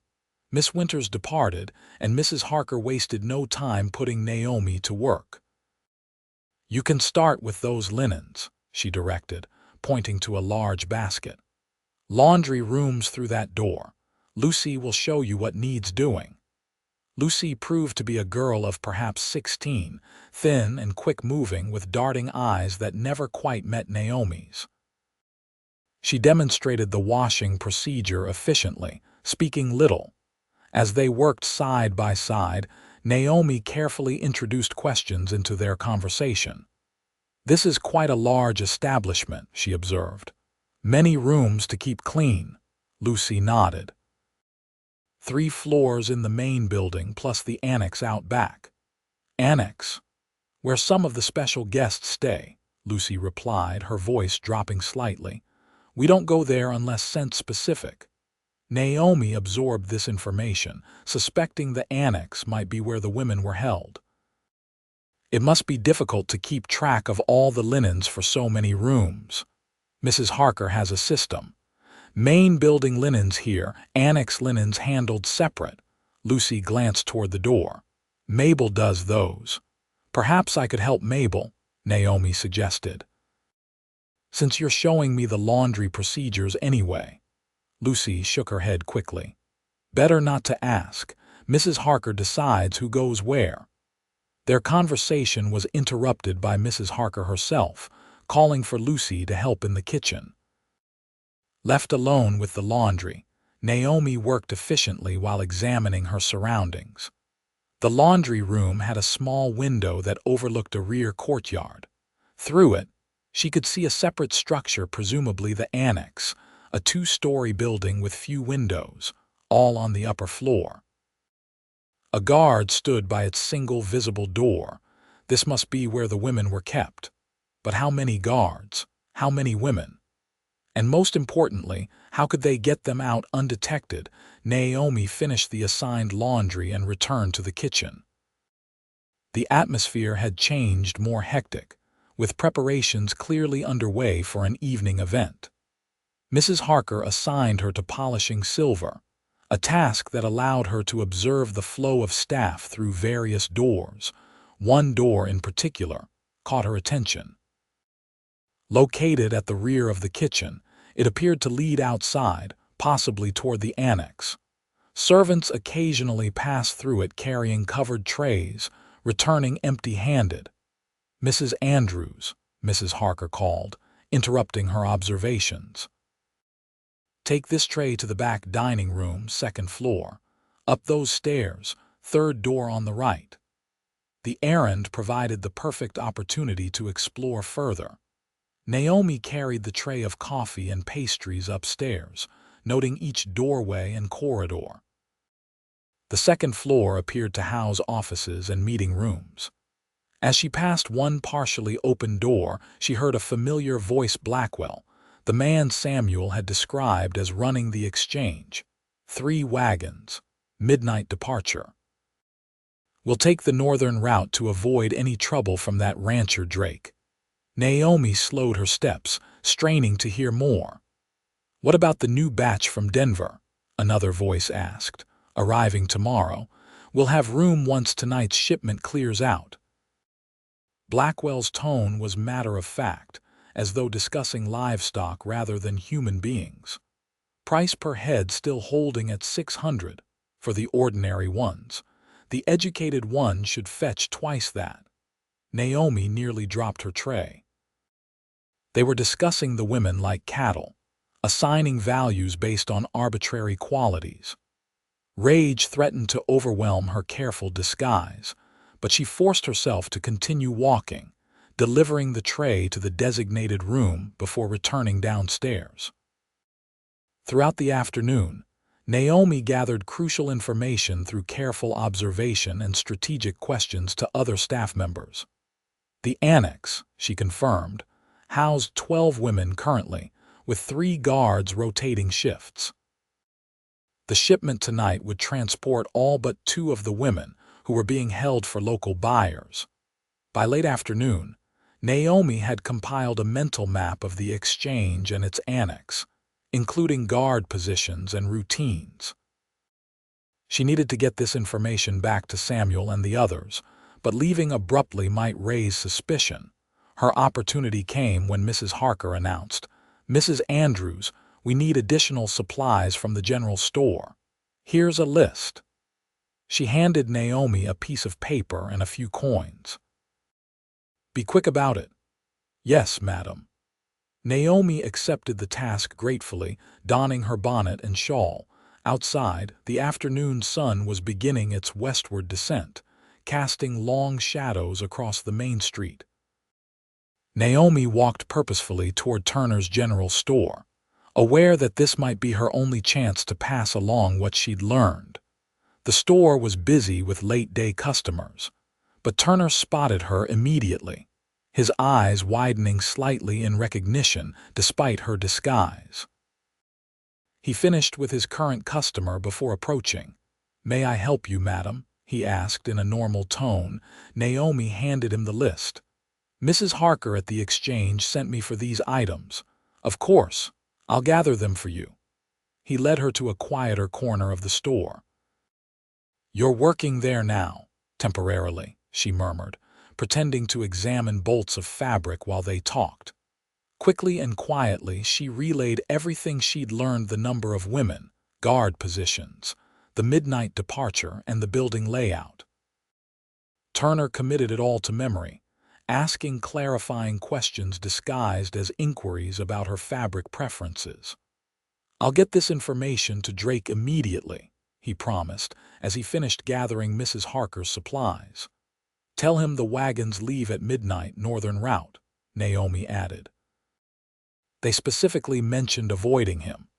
Miss Winters departed, and Mrs. Harker wasted no time putting Naomi to work. "You can start with those linens," she directed, pointing to a large basket. "Laundry rooms through that door. Lucy will show you what needs doing." Lucy proved to be a girl of perhaps 16, thin and quick-moving with darting eyes that never quite met Naomi's. She demonstrated the washing procedure efficiently, speaking little. As they worked side by side, Naomi carefully introduced questions into their conversation. "This is quite a large establishment," she observed. "Many rooms to keep clean." Lucy nodded. 3 floors in the main building plus the annex out back." "Annex? Where some of the special guests stay," Lucy replied, her voice dropping slightly. "We don't go there unless sent specific." Naomi absorbed this information, suspecting the annex might be where the women were held. "It must be difficult to keep track of all the linens for so many rooms." Mrs. Harker has a system. "Main building linens here, annex linens handled separate." Lucy glanced toward the door. "Mabel does those." "Perhaps I could help Mabel," Naomi suggested. "Since you're showing me the laundry procedures anyway." Lucy shook her head quickly. "Better not to ask. Mrs. Harker decides who goes where." Their conversation was interrupted by Mrs. Harker herself, calling for Lucy to help in the kitchen. Left alone with the laundry, Naomi worked efficiently while examining her surroundings. The laundry room had a small window that overlooked a rear courtyard. Through it, she could see a separate structure, presumably the annex, a two-story building with few windows, all on the upper floor. A guard stood by its single visible door. This must be where the women were kept. But how many guards? How many women? And most importantly, how could they get them out undetected? Naomi finished the assigned laundry and returned to the kitchen. The atmosphere had changed, more hectic, with preparations clearly underway for an evening event. Mrs. Harker assigned her to polishing silver, a task that allowed her to observe the flow of staff through various doors. One door in particular caught her attention. Located at the rear of the kitchen, it appeared to lead outside, possibly toward the annex. Servants occasionally passed through it carrying covered trays, returning empty-handed. "Mrs. Andrews," Mrs. Harker called, interrupting her observations. "Take this tray to the back dining room, second floor. Up those stairs, third door on the right." The errand provided the perfect opportunity to explore further. Naomi carried the tray of coffee and pastries upstairs, noting each doorway and corridor. The second floor appeared to house offices and meeting rooms. As she passed one partially open door, she heard a familiar voice. Blackwell, the man Samuel had described as running the exchange. 3 wagons. Midnight departure. "We'll take the northern route to avoid any trouble from that rancher Drake." Naomi slowed her steps, straining to hear more. "What about the new batch from Denver?" another voice asked. "Arriving tomorrow. We'll have room once tonight's shipment clears out." Blackwell's tone was matter-of-fact, as though discussing livestock rather than human beings. Price per head still holding at $600 for the ordinary ones. The educated one should fetch twice that. Naomi nearly dropped her tray. They were discussing the women like cattle, assigning values based on arbitrary qualities. Rage threatened to overwhelm her careful disguise, but she forced herself to continue walking, delivering the tray to the designated room before returning downstairs. Throughout the afternoon, Naomi gathered crucial information through careful observation and strategic questions to other staff members. The annex, she confirmed, housed 12 women currently, with 3 guards rotating shifts. The shipment tonight would transport all but 2 of the women, who were being held for local buyers. By late afternoon, Naomi had compiled a mental map of the exchange and its annex, including guard positions and routines. She needed to get this information back to Samuel and the others, but leaving abruptly might raise suspicion. Her opportunity came when Mrs. Harker announced, "Mrs. Andrews, we need additional supplies from the general store. Here's a list." She handed Naomi a piece of paper and a few coins. "Be quick about it." "Yes, madam." Naomi accepted the task gratefully, donning her bonnet and shawl. Outside, the afternoon sun was beginning its westward descent, casting long shadows across the main street. Naomi walked purposefully toward Turner's general store, aware that this might be her only chance to pass along what she'd learned. The store was busy with late-day customers, but Turner spotted her immediately, his eyes widening slightly in recognition despite her disguise. He finished with his current customer before approaching. "May I help you, madam?" he asked in a normal tone. Naomi handed him the list. "Mrs. Harker at the exchange sent me for these items." "Of course, I'll gather them for you." He led her to a quieter corner of the store. "You're working there now, temporarily," she murmured, pretending to examine bolts of fabric while they talked. Quickly and quietly, she relayed everything she'd learned: the number of women, guard positions, the midnight departure, and the building layout. Turner committed it all to memory, asking clarifying questions disguised as inquiries about her fabric preferences. "I'll get this information to Drake immediately," he promised as he finished gathering Mrs. Harker's supplies. "Tell him the wagons leave at midnight northern route," Naomi added. "They specifically mentioned avoiding him."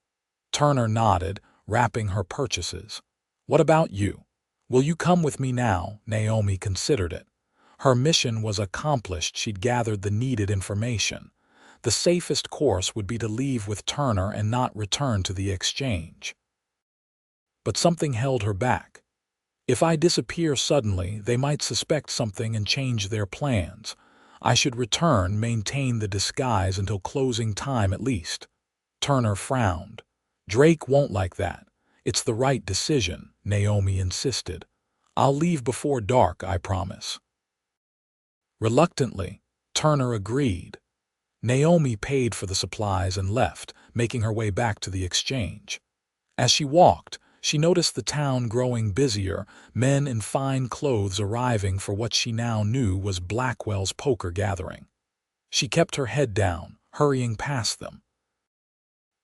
Turner nodded, wrapping her purchases. "What about you? Will you come with me now?" Naomi considered it. Her mission was accomplished. She'd gathered the needed information. The safest course would be to leave with Turner and not return to the exchange. But something held her back. "If I disappear suddenly, they might suspect something and change their plans. I should return, maintain the disguise until closing time at least." Turner frowned. "Drake won't like that. It's the right decision," Naomi insisted. "I'll leave before dark, I promise." Reluctantly, Turner agreed. Naomi paid for the supplies and left, making her way back to the exchange. As she walked, she noticed the town growing busier, men in fine clothes arriving for what she now knew was Blackwell's poker gathering. She kept her head down, hurrying past them.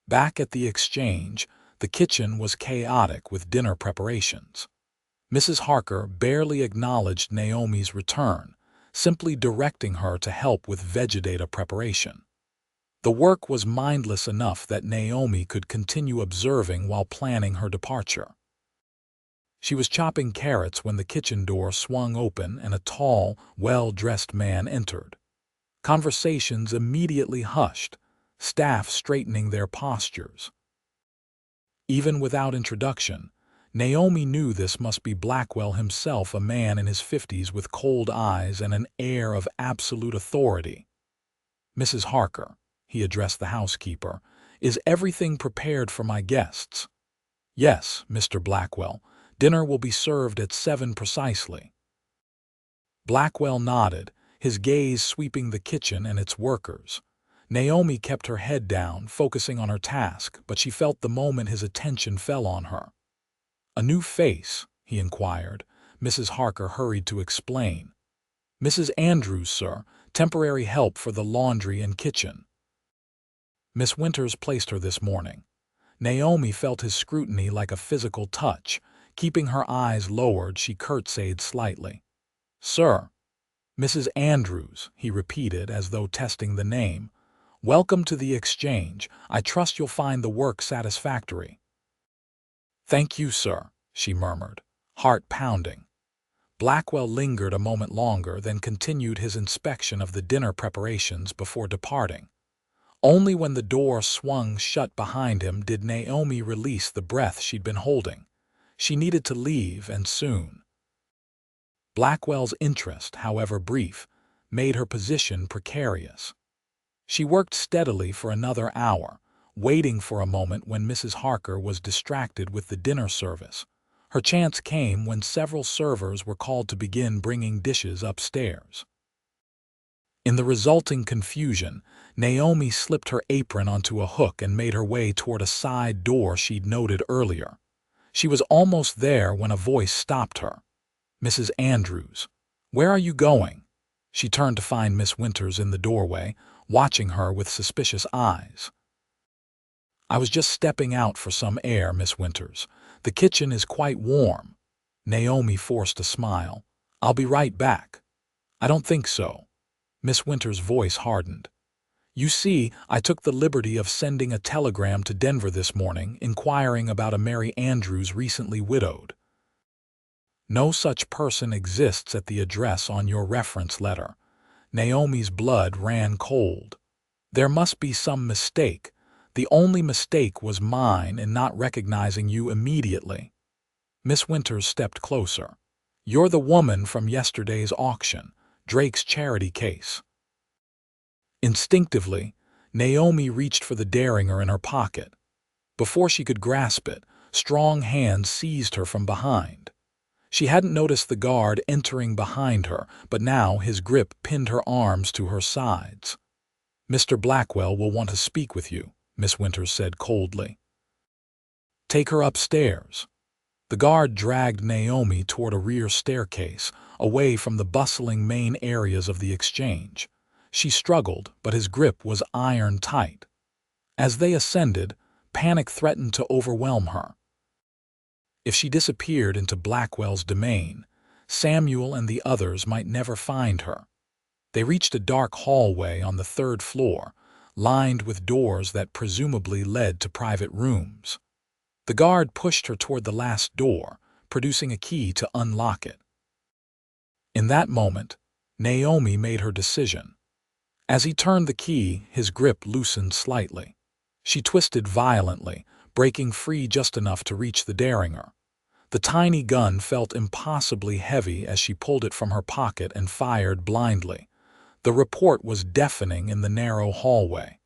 Back at the exchange, the kitchen was chaotic with dinner preparations. Mrs. Harker barely acknowledged Naomi's return, simply directing her to help with veggie preparation. The work was mindless enough that Naomi could continue observing while planning her departure. She was chopping carrots when the kitchen door swung open and a tall, well-dressed man entered. Conversations immediately hushed, staff straightening their postures. Even without introduction, Naomi knew this must be Blackwell himself, a man in his 50s with cold eyes and an air of absolute authority. "Mrs. Harker," he addressed the housekeeper, "is everything prepared for my guests?" "Yes, Mr. Blackwell. Dinner will be served at 7 precisely." Blackwell nodded, his gaze sweeping the kitchen and its workers. Naomi kept her head down, focusing on her task, but she felt the moment his attention fell on her. "A new face?" he inquired. Mrs. Harker hurried to explain. "Mrs. Andrews, sir, temporary help for the laundry and kitchen." "Miss Winters placed her this morning." Naomi felt his scrutiny like a physical touch. Keeping her eyes lowered, she curtsied slightly. "Sir." "Mrs. Andrews," he repeated as though testing the name. "Welcome to the exchange. I trust you'll find the work satisfactory." "Thank you, sir," she murmured, heart pounding. Blackwell lingered a moment longer, then continued his inspection of the dinner preparations before departing. Only when the door swung shut behind him did Naomi release the breath she'd been holding. She needed to leave, and soon. Blackwell's interest, however brief, made her position precarious. She worked steadily for another hour, waiting for a moment when Mrs. Harker was distracted with the dinner service. Her chance came when several servers were called to begin bringing dishes upstairs. In the resulting confusion, Naomi slipped her apron onto a hook and made her way toward a side door she'd noted earlier. She was almost there when a voice stopped her. "Mrs. Andrews, where are you going?" She turned to find Miss Winters in the doorway, watching her with suspicious eyes. "I was just stepping out for some air, Miss Winters. The kitchen is quite warm." Naomi forced a smile. "I'll be right back." "I don't think so." Miss Winters' voice hardened. "You see, I took the liberty of sending a telegram to Denver this morning inquiring about a Mary Andrews recently widowed. No such person exists at the address on your reference letter." Naomi's blood ran cold. "There must be some mistake. The only mistake was mine in not recognizing you immediately." Miss Winters stepped closer. "You're the woman from yesterday's auction, Drake's charity case." Instinctively, Naomi reached for the derringer in her pocket. Before she could grasp it, strong hands seized her from behind. She hadn't noticed the guard entering behind her, but now his grip pinned her arms to her sides. "Mr. Blackwell will want to speak with you," Miss Winters said coldly. "Take her upstairs." The guard dragged Naomi toward a rear staircase, away from the bustling main areas of the exchange. She struggled, but his grip was iron tight. As they ascended, Panic threatened to overwhelm her. If she disappeared into Blackwell's domain, Samuel and the others might never find her. They reached a dark hallway on the third floor, lined with doors that presumably led to private rooms. The guard pushed her toward the last door, producing a key to unlock it. In that moment, Naomi made her decision. As he turned the key, his grip loosened slightly. She twisted violently, breaking free just enough to reach the derringer. The tiny gun felt impossibly heavy as she pulled it from her pocket and fired blindly. The report was deafening in the narrow hallway.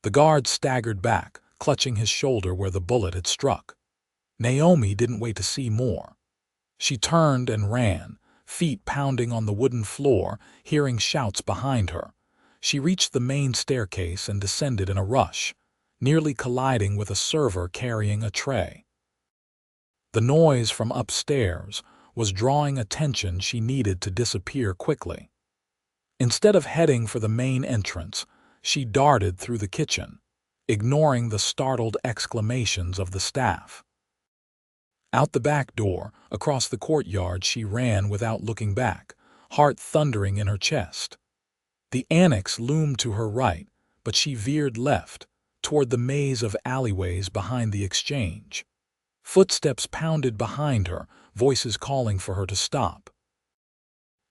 The guard staggered back, clutching his shoulder where the bullet had struck. Naomi didn't wait to see more. She turned and ran, feet pounding on the wooden floor, hearing shouts behind her. She reached the main staircase and descended in a rush, nearly colliding with a server carrying a tray. The noise from upstairs was drawing attention she needed to disappear quickly. Instead of heading for the main entrance, she darted through the kitchen, ignoring the startled exclamations of the staff. Out the back door, across the courtyard, she ran without looking back, heart thundering in her chest. The annex loomed to her right, but she veered left, toward the maze of alleyways behind the exchange. Footsteps pounded behind her, voices calling for her to stop.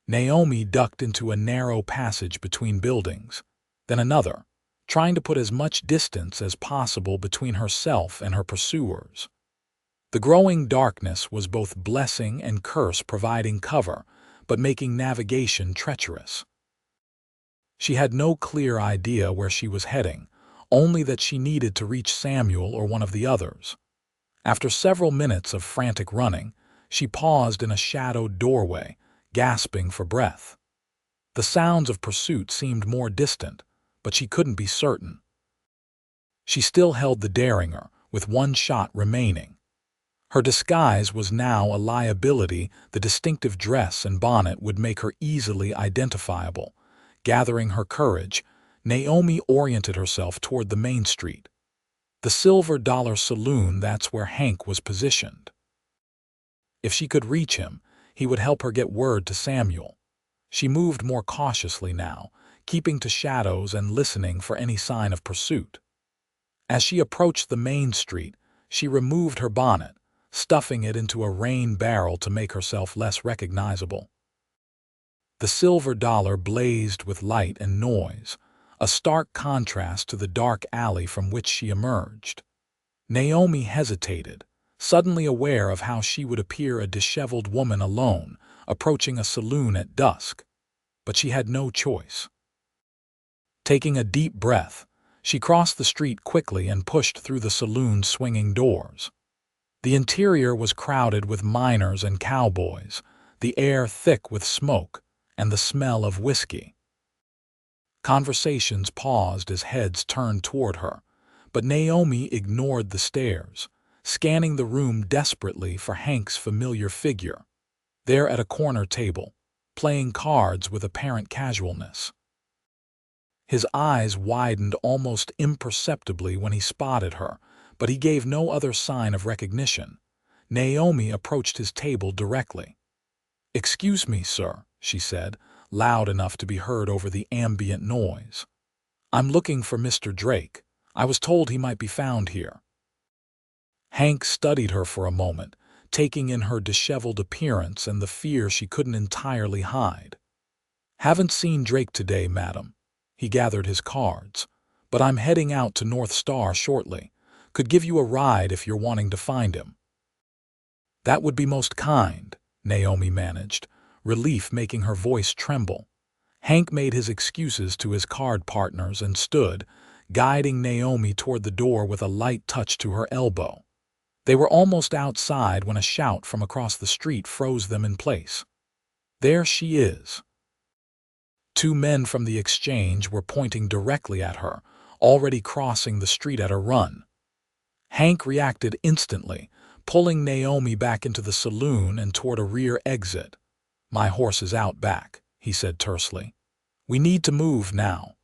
Naomi ducked into a narrow passage between buildings, then another, trying to put as much distance as possible between herself and her pursuers. The growing darkness was both blessing and curse, providing cover, but making navigation treacherous. She had no clear idea where she was heading, only that she needed to reach Samuel or one of the others. After several minutes of frantic running, she paused in a shadowed doorway, gasping for breath. The sounds of pursuit seemed more distant, but she couldn't be certain. She still held the derringer, with one shot remaining. Her disguise was now a liability. The distinctive dress and bonnet would make her easily identifiable. Gathering her courage, Naomi oriented herself toward the main street. The Silver Dollar Saloon, that's where Hank was positioned. If she could reach him, he would help her get word to Samuel. She moved more cautiously now, keeping to shadows and listening for any sign of pursuit. As she approached the main street, she removed her bonnet, stuffing it into a rain barrel to make herself less recognizable. The Silver Dollar blazed with light and noise, a stark contrast to the dark alley from which she emerged. Naomi hesitated, suddenly aware of how she would appear a disheveled woman alone, approaching a saloon at dusk. But she had no choice. Taking a deep breath, she crossed the street quickly and pushed through the saloon's swinging doors. The interior was crowded with miners and cowboys, the air thick with smoke and the smell of whiskey. Conversations paused as heads turned toward her, but Naomi ignored the stares, scanning the room desperately for Hank's familiar figure, there at a corner table, playing cards with apparent casualness. His eyes widened almost imperceptibly when he spotted her, but he gave no other sign of recognition. Naomi approached his table directly. "Excuse me, sir," she said, loud enough to be heard over the ambient noise. "I'm looking for Mr. Drake. I was told he might be found here." Hank studied her for a moment, taking in her disheveled appearance and the fear she couldn't entirely hide. "Haven't seen Drake today, madam." He gathered his cards. "But I'm heading out to North Star shortly. Could give you a ride if you're wanting to find him." "That would be most kind," Naomi managed, relief making her voice tremble. Hank made his excuses to his card partners and stood, guiding Naomi toward the door with a light touch to her elbow. They were almost outside when a shout from across the street froze them in place. "There she is." Two men from the exchange were pointing directly at her, already crossing the street at a run. Hank reacted instantly, pulling Naomi back into the saloon and toward a rear exit. "My horse is out back," he said tersely. "We need to move now."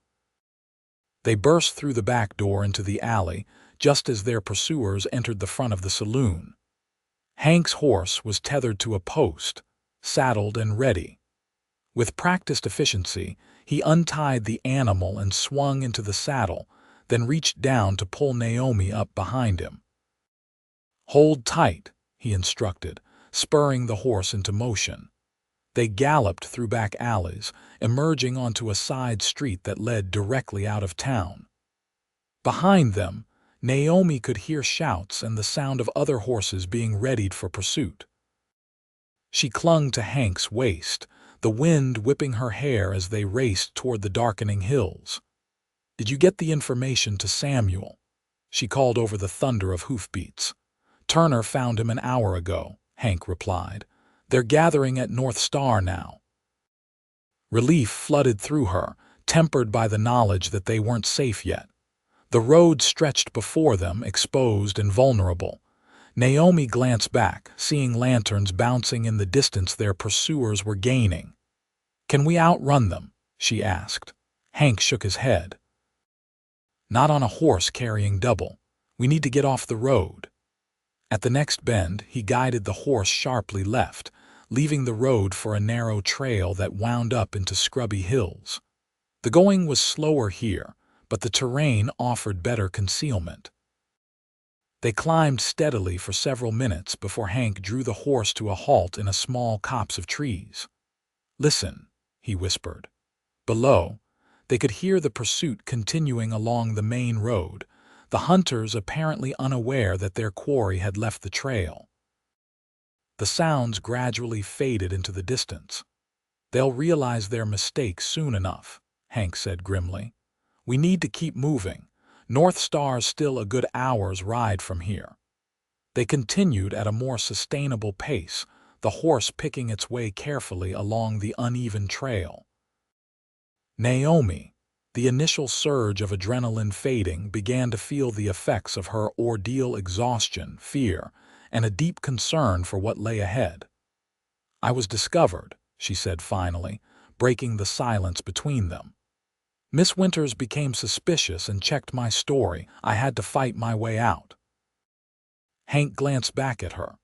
They burst through the back door into the alley, just as their pursuers entered the front of the saloon. Hank's horse was tethered to a post, saddled and ready. With practiced efficiency, he untied the animal and swung into the saddle, then reached down to pull Naomi up behind him. "Hold tight," he instructed, spurring the horse into motion. They galloped through back alleys, emerging onto a side street that led directly out of town. Behind them, Naomi could hear shouts and the sound of other horses being readied for pursuit. She clung to Hank's waist, the wind whipping her hair as they raced toward the darkening hills. "Did you get the information to Samuel?" she called over the thunder of hoofbeats. "Turner found him an hour ago," Hank replied. "They're gathering at North Star now." Relief flooded through her, tempered by the knowledge that they weren't safe yet. The road stretched before them, exposed and vulnerable. Naomi glanced back, seeing lanterns bouncing in the distance their pursuers were gaining. "Can we outrun them?" she asked. Hank shook his head. "Not on a horse carrying double. We need to get off the road." At the next bend, he guided the horse sharply left, leaving the road for a narrow trail that wound up into scrubby hills. The going was slower here, but the terrain offered better concealment. They climbed steadily for several minutes before Hank drew the horse to a halt in a small copse of trees. "Listen," he whispered. Below, they could hear the pursuit continuing along the main road, the hunters apparently unaware that their quarry had left the trail. The sounds gradually faded into the distance. "They'll realize their mistake soon enough," Hank said grimly. "We need to keep moving. North Star's still a good hour's ride from here." They continued at a more sustainable pace, the horse picking its way carefully along the uneven trail. Naomi, the initial surge of adrenaline fading, began to feel the effects of her ordeal: exhaustion, fear, and a deep concern for what lay ahead. "I was discovered," she said finally, breaking the silence between them. "Miss Winters became suspicious and checked my story. I had to fight my way out." Hank glanced back at her.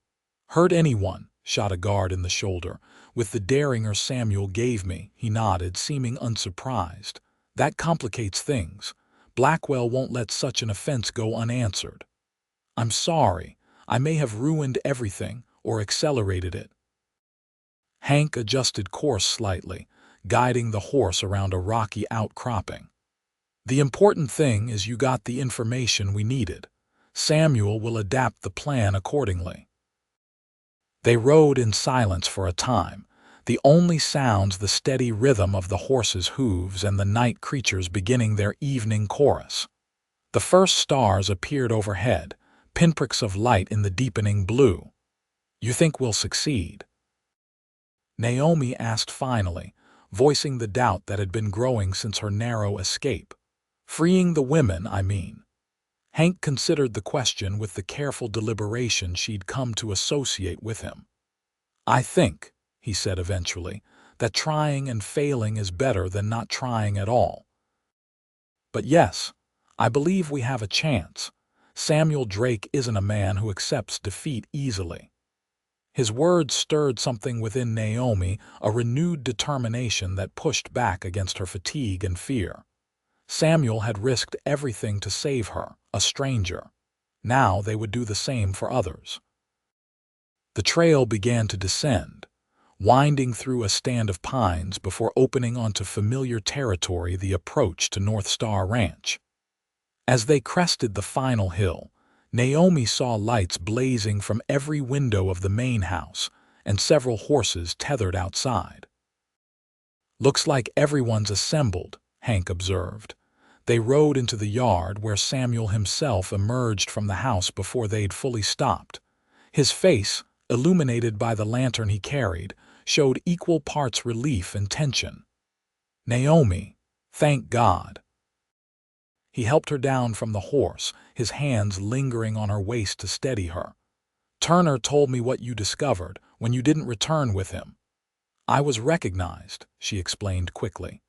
"Hurt anyone?" shot a guard in the shoulder. "With the derringer Samuel gave me," he nodded, seeming unsurprised. "That complicates things. Blackwell won't let such an offense go unanswered." "I'm sorry. I may have ruined everything or accelerated it." Hank adjusted course slightly, guiding the horse around a rocky outcropping. "The important thing is you got the information we needed. Samuel will adapt the plan accordingly." They rode in silence for a time, the only sounds the steady rhythm of the horse's hooves and the night creatures beginning their evening chorus. The first stars appeared overhead, pinpricks of light in the deepening blue. "You think we'll succeed?" Naomi asked finally, voicing the doubt that had been growing since her narrow escape. "Freeing the women, I mean." Hank considered the question with the careful deliberation she'd come to associate with him. "I think," he said eventually, "that trying and failing is better than not trying at all. But yes, I believe we have a chance. Samuel Drake isn't a man who accepts defeat easily." His words stirred something within Naomi, a renewed determination that pushed back against her fatigue and fear. Samuel had risked everything to save her, a stranger. Now they would do the same for others. The trail began to descend, winding through a stand of pines before opening onto familiar territory, the approach to North Star Ranch. As they crested the final hill, Naomi saw lights blazing from every window of the main house and several horses tethered outside. "Looks like everyone's assembled," Hank observed. They rode into the yard where Samuel himself emerged from the house before they'd fully stopped. His face, illuminated by the lantern he carried, showed equal parts relief and tension. "Naomi, thank God." He helped her down from the horse, his hands lingering on her waist to steady her. "Turner told me what you discovered when you didn't return with him." "I was recognized," she explained quickly.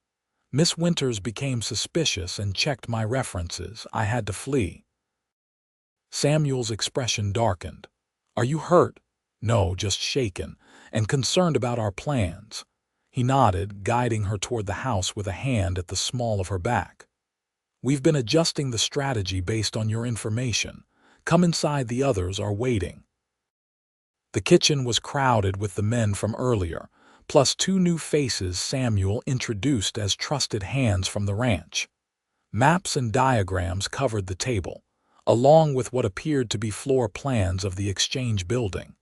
"Miss Winters became suspicious and checked my references. I had to flee." Samuel's expression darkened. "Are you hurt?" "No, just shaken, and concerned about our plans." He nodded, guiding her toward the house with a hand at the small of her back. "We've been adjusting the strategy based on your information. Come inside, the others are waiting." The kitchen was crowded with the men from earlier, plus two new faces Samuel introduced as trusted hands from the ranch. Maps and diagrams covered the table, along with what appeared to be floor plans of the exchange building.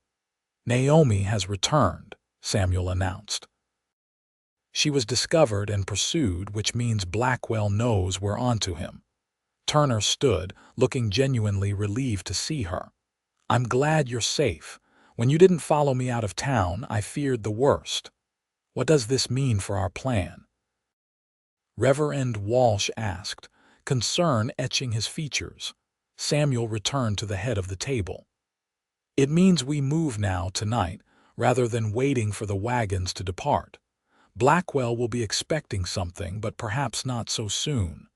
"Naomi has returned," Samuel announced. "She was discovered and pursued, which means Blackwell knows we're onto him." Turner stood, looking genuinely relieved to see her. "I'm glad you're safe. When you didn't follow me out of town, I feared the worst." "What does this mean for our plan?" Reverend Walsh asked, concern etching his features. Samuel returned to the head of the table. "It means we move now, tonight, rather than waiting for the wagons to depart. Blackwell will be expecting something, but perhaps not so soon.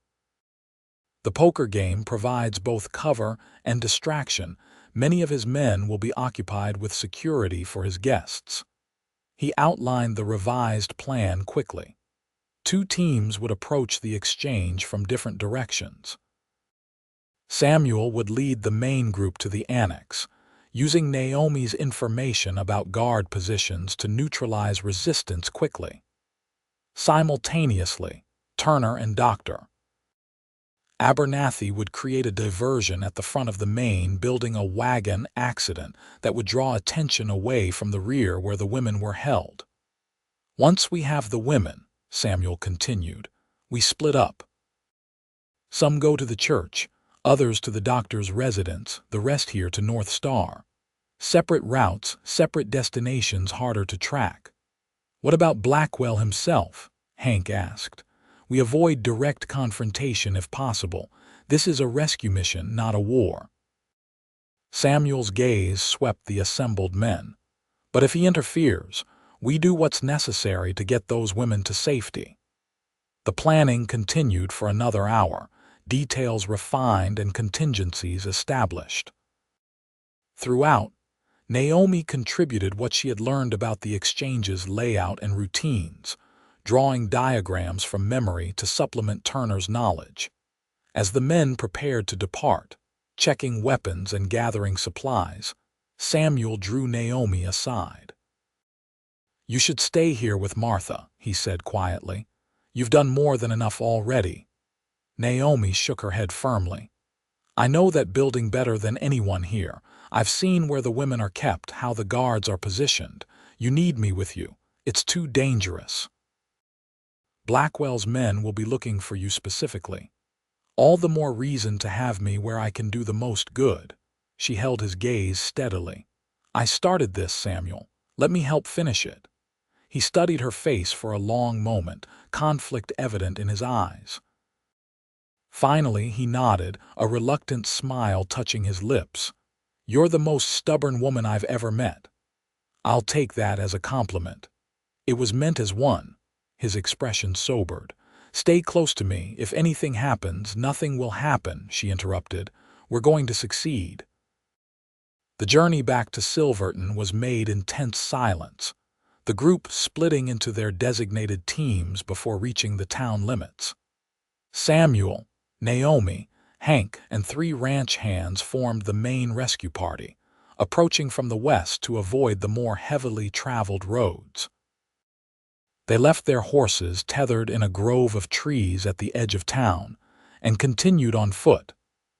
The poker game provides both cover and distraction. Many of his men will be occupied with security for his guests." He outlined the revised plan quickly. 2 teams would approach the exchange from different directions. Samuel would lead the main group to the annex, using Naomi's information about guard positions to neutralize resistance quickly. Simultaneously, Turner and Dr. Abernathy would create a diversion at the front of the main building, a wagon accident that would draw attention away from the rear where the women were held. "Once we have the women," Samuel continued, "we split up. Some go to the church, others to the doctor's residence, the rest here to North Star. Separate routes, separate destinations, harder to track." "What about Blackwell himself?" Hank asked. "We avoid direct confrontation if possible. This is a rescue mission, not a war." Samuel's gaze swept the assembled men. "But if he interferes, we do what's necessary to get those women to safety." The planning continued for another hour, details refined and contingencies established. Throughout, Naomi contributed what she had learned about the exchange's layout and routines, drawing diagrams from memory to supplement Turner's knowledge. As the men prepared to depart, checking weapons and gathering supplies, Samuel drew Naomi aside. "You should stay here with Martha," he said quietly. "You've done more than enough already." Naomi shook her head firmly. "I know that building better than anyone here. I've seen where the women are kept, how the guards are positioned. You need me with you. It's too dangerous. Blackwell's men will be looking for you specifically. All the more reason to have me where I can do the most good." She held his gaze steadily. "I started this, Samuel. Let me help finish it." He studied her face for a long moment, conflict evident in his eyes. Finally, he nodded, a reluctant smile touching his lips. "You're the most stubborn woman I've ever met." "I'll take that as a compliment." It was meant as one. His expression sobered. "Stay close to me. If anything happens, nothing will happen," she interrupted. "We're going to succeed." The journey back to Silverton was made in tense silence, the group splitting into their designated teams before reaching the town limits. Samuel, Naomi, Hank, and 3 ranch hands formed the main rescue party, approaching from the west to avoid the more heavily traveled roads. They left their horses tethered in a grove of trees at the edge of town and continued on foot,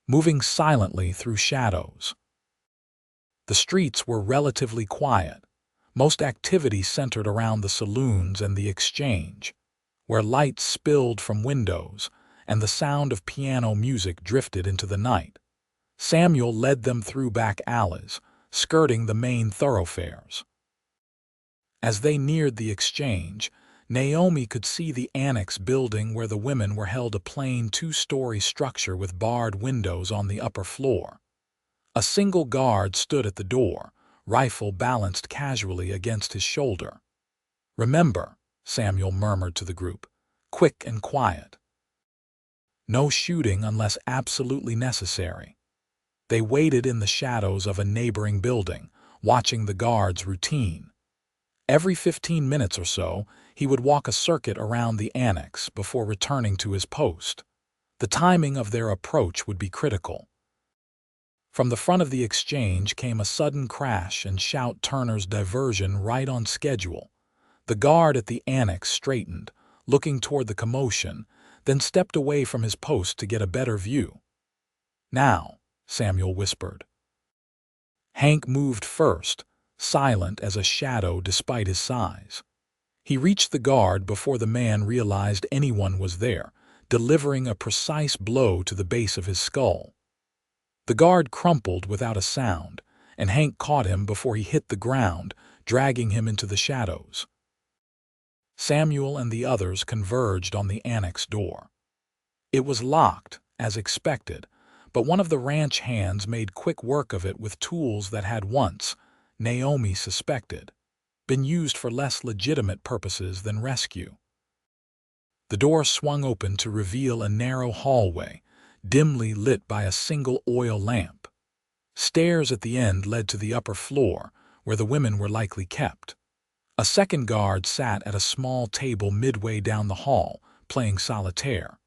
moving silently through shadows. The streets were relatively quiet, most activity centered around the saloons and the exchange, where lights spilled from windows and the sound of piano music drifted into the night. Samuel led them through back alleys, skirting the main thoroughfares. As they neared the exchange, Naomi could see the annex building where the women were held, a plain 2-story structure with barred windows on the upper floor. A single guard stood at the door, rifle balanced casually against his shoulder. "Remember," Samuel murmured to the group, "quick and quiet. No shooting unless absolutely necessary." They waited in the shadows of a neighboring building, watching the guard's routine. Every 15 minutes or so, he would walk a circuit around the annex before returning to his post. The timing of their approach would be critical. From the front of the exchange came a sudden crash and shout Turner's diversion right on schedule. The guard at the annex straightened, looking toward the commotion, then stepped away from his post to get a better view. "Now," Samuel whispered. Hank moved first, silent as a shadow despite his size. He reached the guard before the man realized anyone was there, delivering a precise blow to the base of his skull. The guard crumpled without a sound, and Hank caught him before he hit the ground, dragging him into the shadows. Samuel and the others converged on the annex door. It was locked, as expected, but one of the ranch hands made quick work of it with tools that had once, Naomi suspected, been used for less legitimate purposes than rescue. The door swung open to reveal a narrow hallway, dimly lit by a single oil lamp. Stairs at the end led to the upper floor, where the women were likely kept. A second guard sat at a small table midway down the hall, playing solitaire.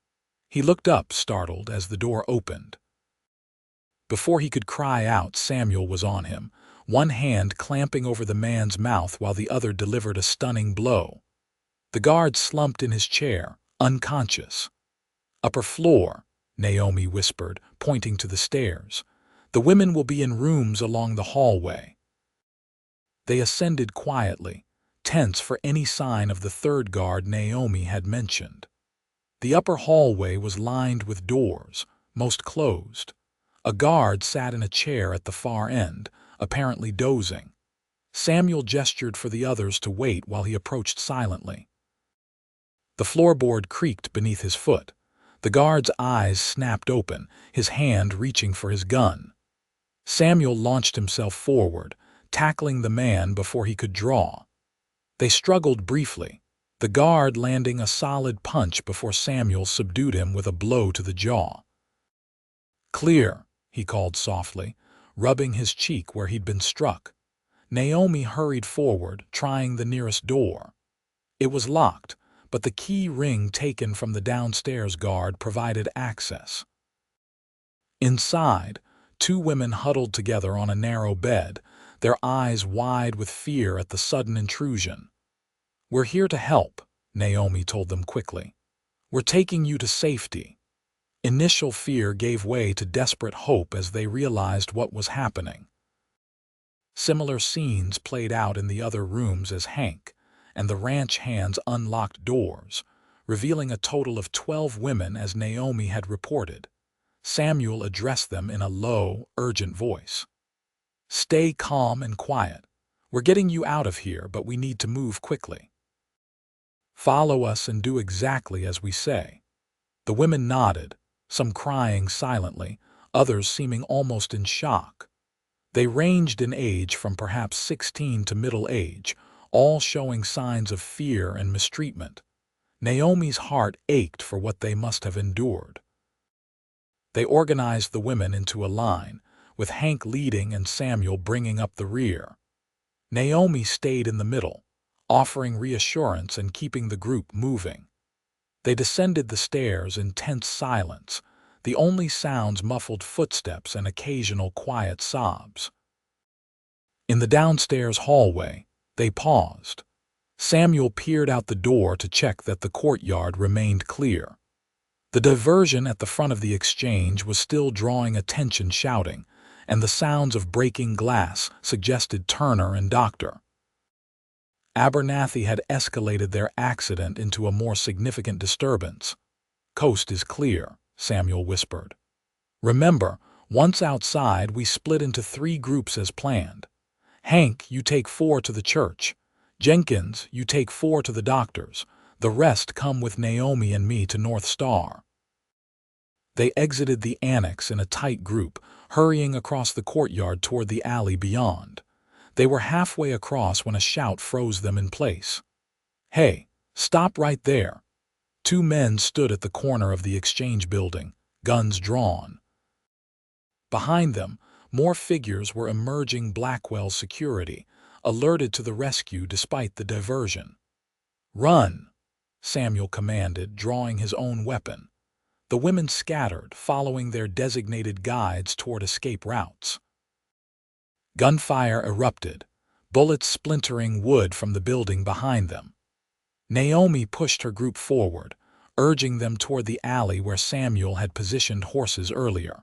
He looked up, startled, as the door opened. Before he could cry out, Samuel was on him, one hand clamping over the man's mouth while the other delivered a stunning blow. The guard slumped in his chair, unconscious. "Upper floor," Naomi whispered, pointing to the stairs. "The women will be in rooms along the hallway." They ascended quietly, tense for any sign of the third guard Naomi had mentioned. The upper hallway was lined with doors, most closed. A guard sat in a chair at the far end, apparently dozing. Samuel gestured for the others to wait while he approached silently. The floorboard creaked beneath his foot. The guard's eyes snapped open, his hand reaching for his gun. Samuel launched himself forward, tackling the man before he could draw. They struggled briefly, the guard landing a solid punch before Samuel subdued him with a blow to the jaw. "Clear," he called softly, rubbing his cheek where he'd been struck. Naomi hurried forward, trying the nearest door. It was locked, but the key ring taken from the downstairs guard provided access. Inside, two women huddled together on a narrow bed, their eyes wide with fear at the sudden intrusion. "We're here to help," Naomi told them quickly. "We're taking you to safety." Initial fear gave way to desperate hope as they realized what was happening. Similar scenes played out in the other rooms as Hank and the ranch hands unlocked doors, revealing a total of 12 women as Naomi had reported. Samuel addressed them in a low, urgent voice. "Stay calm and quiet. We're getting you out of here, but we need to move quickly. Follow us and do exactly as we say." The women nodded, some crying silently, others seeming almost in shock. They ranged in age from perhaps 16 to middle age, all showing signs of fear and mistreatment. Naomi's heart ached for what they must have endured. They organized the women into a line, with Hank leading and Samuel bringing up the rear. Naomi stayed in the middle, offering reassurance and keeping the group moving. They descended the stairs in tense silence, the only sounds muffled footsteps and occasional quiet sobs. In the downstairs hallway, they paused. Samuel peered out the door to check that the courtyard remained clear. The diversion at the front of the exchange was still drawing attention, shouting, and the sounds of breaking glass suggested Turner and Dr. Abernathy had escalated their accident into a more significant disturbance. "Coast is clear," Samuel whispered. "Remember, once outside we split into 3 groups as planned. Hank, you take 4 to the church. Jenkins, you take 4 to the doctor's. The rest come with Naomi and me to North Star." They exited the annex in a tight group, hurrying across the courtyard toward the alley beyond. They were halfway across when a shout froze them in place. "Hey, stop right there!" 2 men stood at the corner of the exchange building, guns drawn. Behind them, more figures were emerging Blackwell's security, alerted to the rescue despite the diversion. "Run!" Samuel commanded, drawing his own weapon. The women scattered, following their designated guides toward escape routes. Gunfire erupted, bullets splintering wood from the building behind them. Naomi pushed her group forward, urging them toward the alley where Samuel had positioned horses earlier.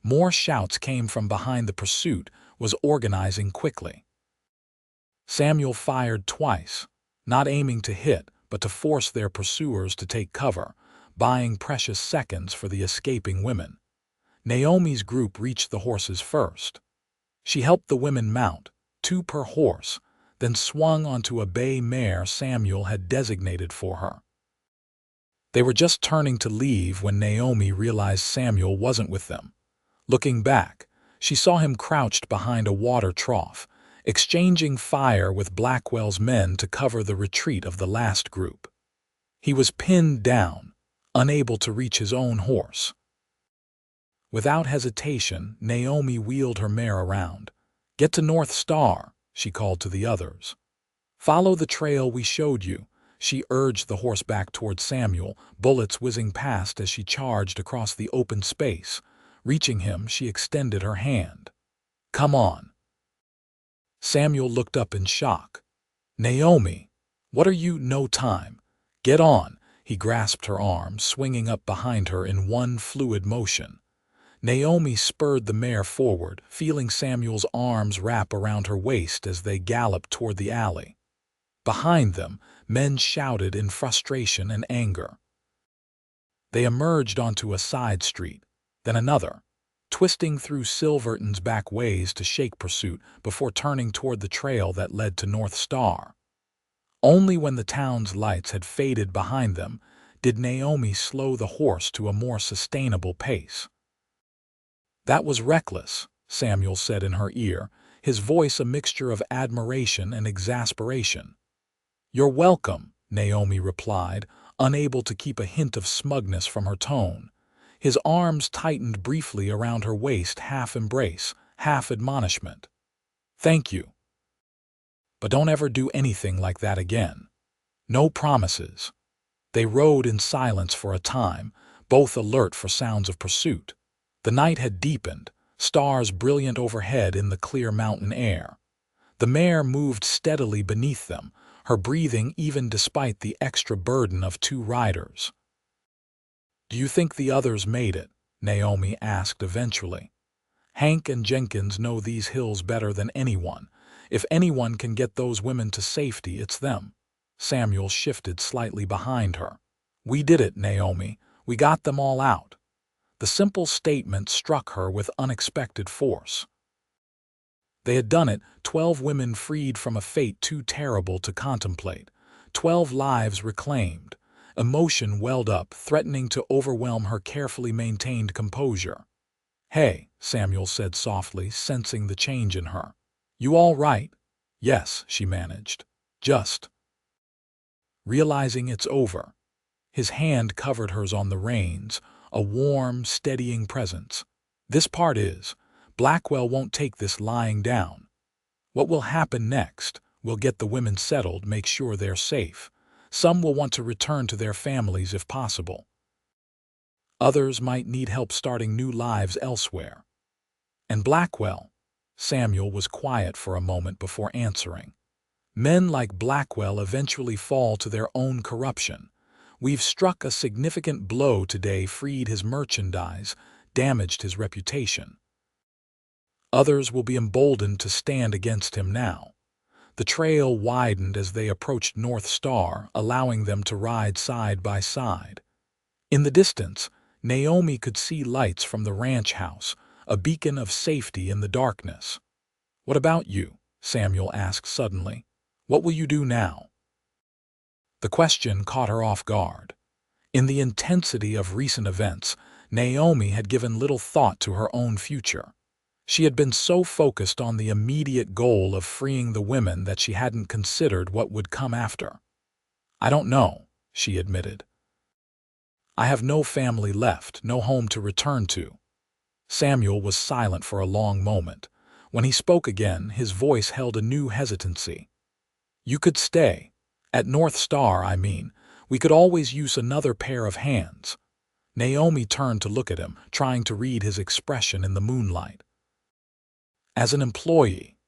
More shouts came from behind. The pursuit was organizing quickly. Samuel fired twice, not aiming to hit, but to force their pursuers to take cover, buying precious seconds for the escaping women. Naomi's group reached the horses first. She helped the women mount, 2 per horse, then swung onto a bay mare Samuel had designated for her. They were just turning to leave when Naomi realized Samuel wasn't with them. Looking back, she saw him crouched behind a water trough, exchanging fire with Blackwell's men to cover the retreat of the last group. He was pinned down, unable to reach his own horse. Without hesitation, Naomi wheeled her mare around. "Get to North Star," she called to the others. "Follow the trail we showed you," she urged the horse back toward Samuel, bullets whizzing past as she charged across the open space. Reaching him, she extended her hand. "Come on." Samuel looked up in shock. "Naomi, what are you? No time. Get on." He grasped her arm, swinging up behind her in one fluid motion. Naomi spurred the mare forward, feeling Samuel's arms wrap around her waist as they galloped toward the alley. Behind them, men shouted in frustration and anger. They emerged onto a side street, then another, twisting through Silverton's back ways to shake pursuit before turning toward the trail that led to North Star. Only when the town's lights had faded behind them did Naomi slow the horse to a more sustainable pace. "That was reckless," Samuel said in her ear, his voice a mixture of admiration and exasperation. "You're welcome," Naomi replied, unable to keep a hint of smugness from her tone. His arms tightened briefly around her waist, half embrace, half admonishment. "Thank you. But don't ever do anything like that again. No promises." They rode in silence for a time, both alert for sounds of pursuit. The night had deepened, stars brilliant overhead in the clear mountain air. The mare moved steadily beneath them, her breathing even despite the extra burden of 2 riders. "Do you think the others made it?" Naomi asked eventually. "Hank and Jenkins know these hills better than anyone. If anyone can get those women to safety, it's them." Samuel shifted slightly behind her. "We did it, Naomi. We got them all out." The simple statement struck her with unexpected force. They had done it, 12 women freed from a fate too terrible to contemplate, 12 lives reclaimed. Emotion welled up, threatening to overwhelm her carefully maintained composure. "Hey," Samuel said softly, sensing the change in her. "You all right?" "Yes," she managed. "Just realizing it's over." His hand covered hers on the reins, a warm, steadying presence. "This part is. Blackwell won't take this lying down. What will happen next? We'll get the women settled, make sure they're safe. Some will want to return to their families if possible. Others might need help starting new lives elsewhere. And Blackwell?" Samuel was quiet for a moment before answering. "Men like Blackwell eventually fall to their own corruption. We've struck a significant blow today, freed his merchandise, damaged his reputation. Others will be emboldened to stand against him now." The trail widened as they approached North Star, allowing them to ride side by side. In the distance, Naomi could see lights from the ranch house, a beacon of safety in the darkness. "What about you?" Samuel asked suddenly. "What will you do now?" The question caught her off guard. In the intensity of recent events, Naomi had given little thought to her own future. She had been so focused on the immediate goal of freeing the women that she hadn't considered what would come after. "I don't know," she admitted. "I have no family left, no home to return to." Samuel was silent for a long moment. When he spoke again, his voice held a new hesitancy. "You could stay. At North Star, I mean. We could always use another pair of hands." Naomi turned to look at him, trying to read his expression in the moonlight. "As an employee.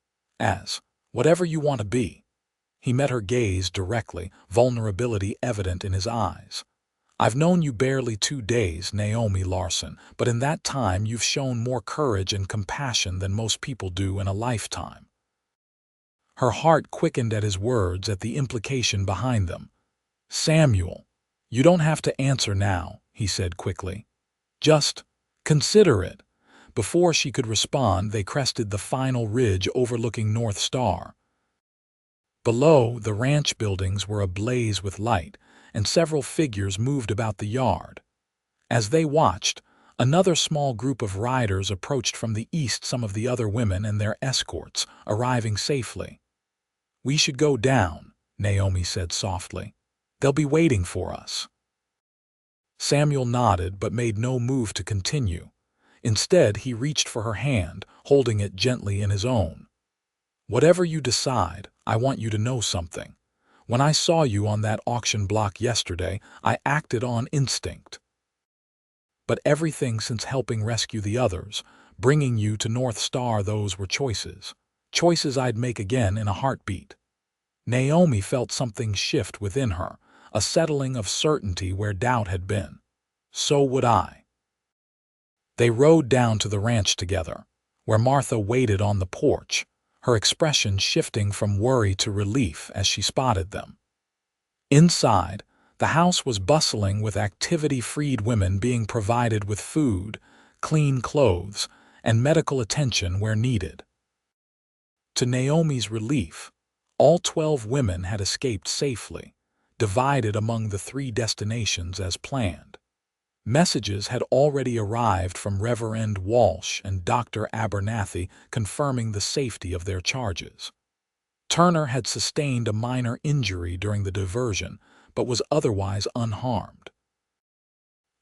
As whatever you want to be." He met her gaze directly, vulnerability evident in his eyes. "I've known you barely 2 days, Naomi Larson, but in that time you've shown more courage and compassion than most people do in a lifetime." Her heart quickened at his words, at the implication behind them. "Samuel, you don't have to answer now," he said quickly. "Just consider it." Before she could respond, they crested the final ridge overlooking North Star. Below, the ranch buildings were ablaze with light, and several figures moved about the yard. As they watched, another small group of riders approached from the east, some of the other women and their escorts, arriving safely. "We should go down," Naomi said softly. "They'll be waiting for us." Samuel nodded but made no move to continue. Instead, he reached for her hand, holding it gently in his own. "Whatever you decide, I want you to know something. When I saw you on that auction block yesterday, I acted on instinct. But everything since helping rescue the others, bringing you to North Star, those were choices. Choices I'd make again in a heartbeat." Naomi felt something shift within her, a settling of certainty where doubt had been. "So would I." They rode down to the ranch together, where Martha waited on the porch, her expression shifting from worry to relief as she spotted them. Inside, the house was bustling with activity-freed women being provided with food, clean clothes, and medical attention where needed. To Naomi's relief, all 12 women had escaped safely, divided among the 3 destinations as planned. Messages had already arrived from Reverend Walsh and Dr. Abernathy confirming the safety of their charges. Turner had sustained a minor injury during the diversion, but was otherwise unharmed.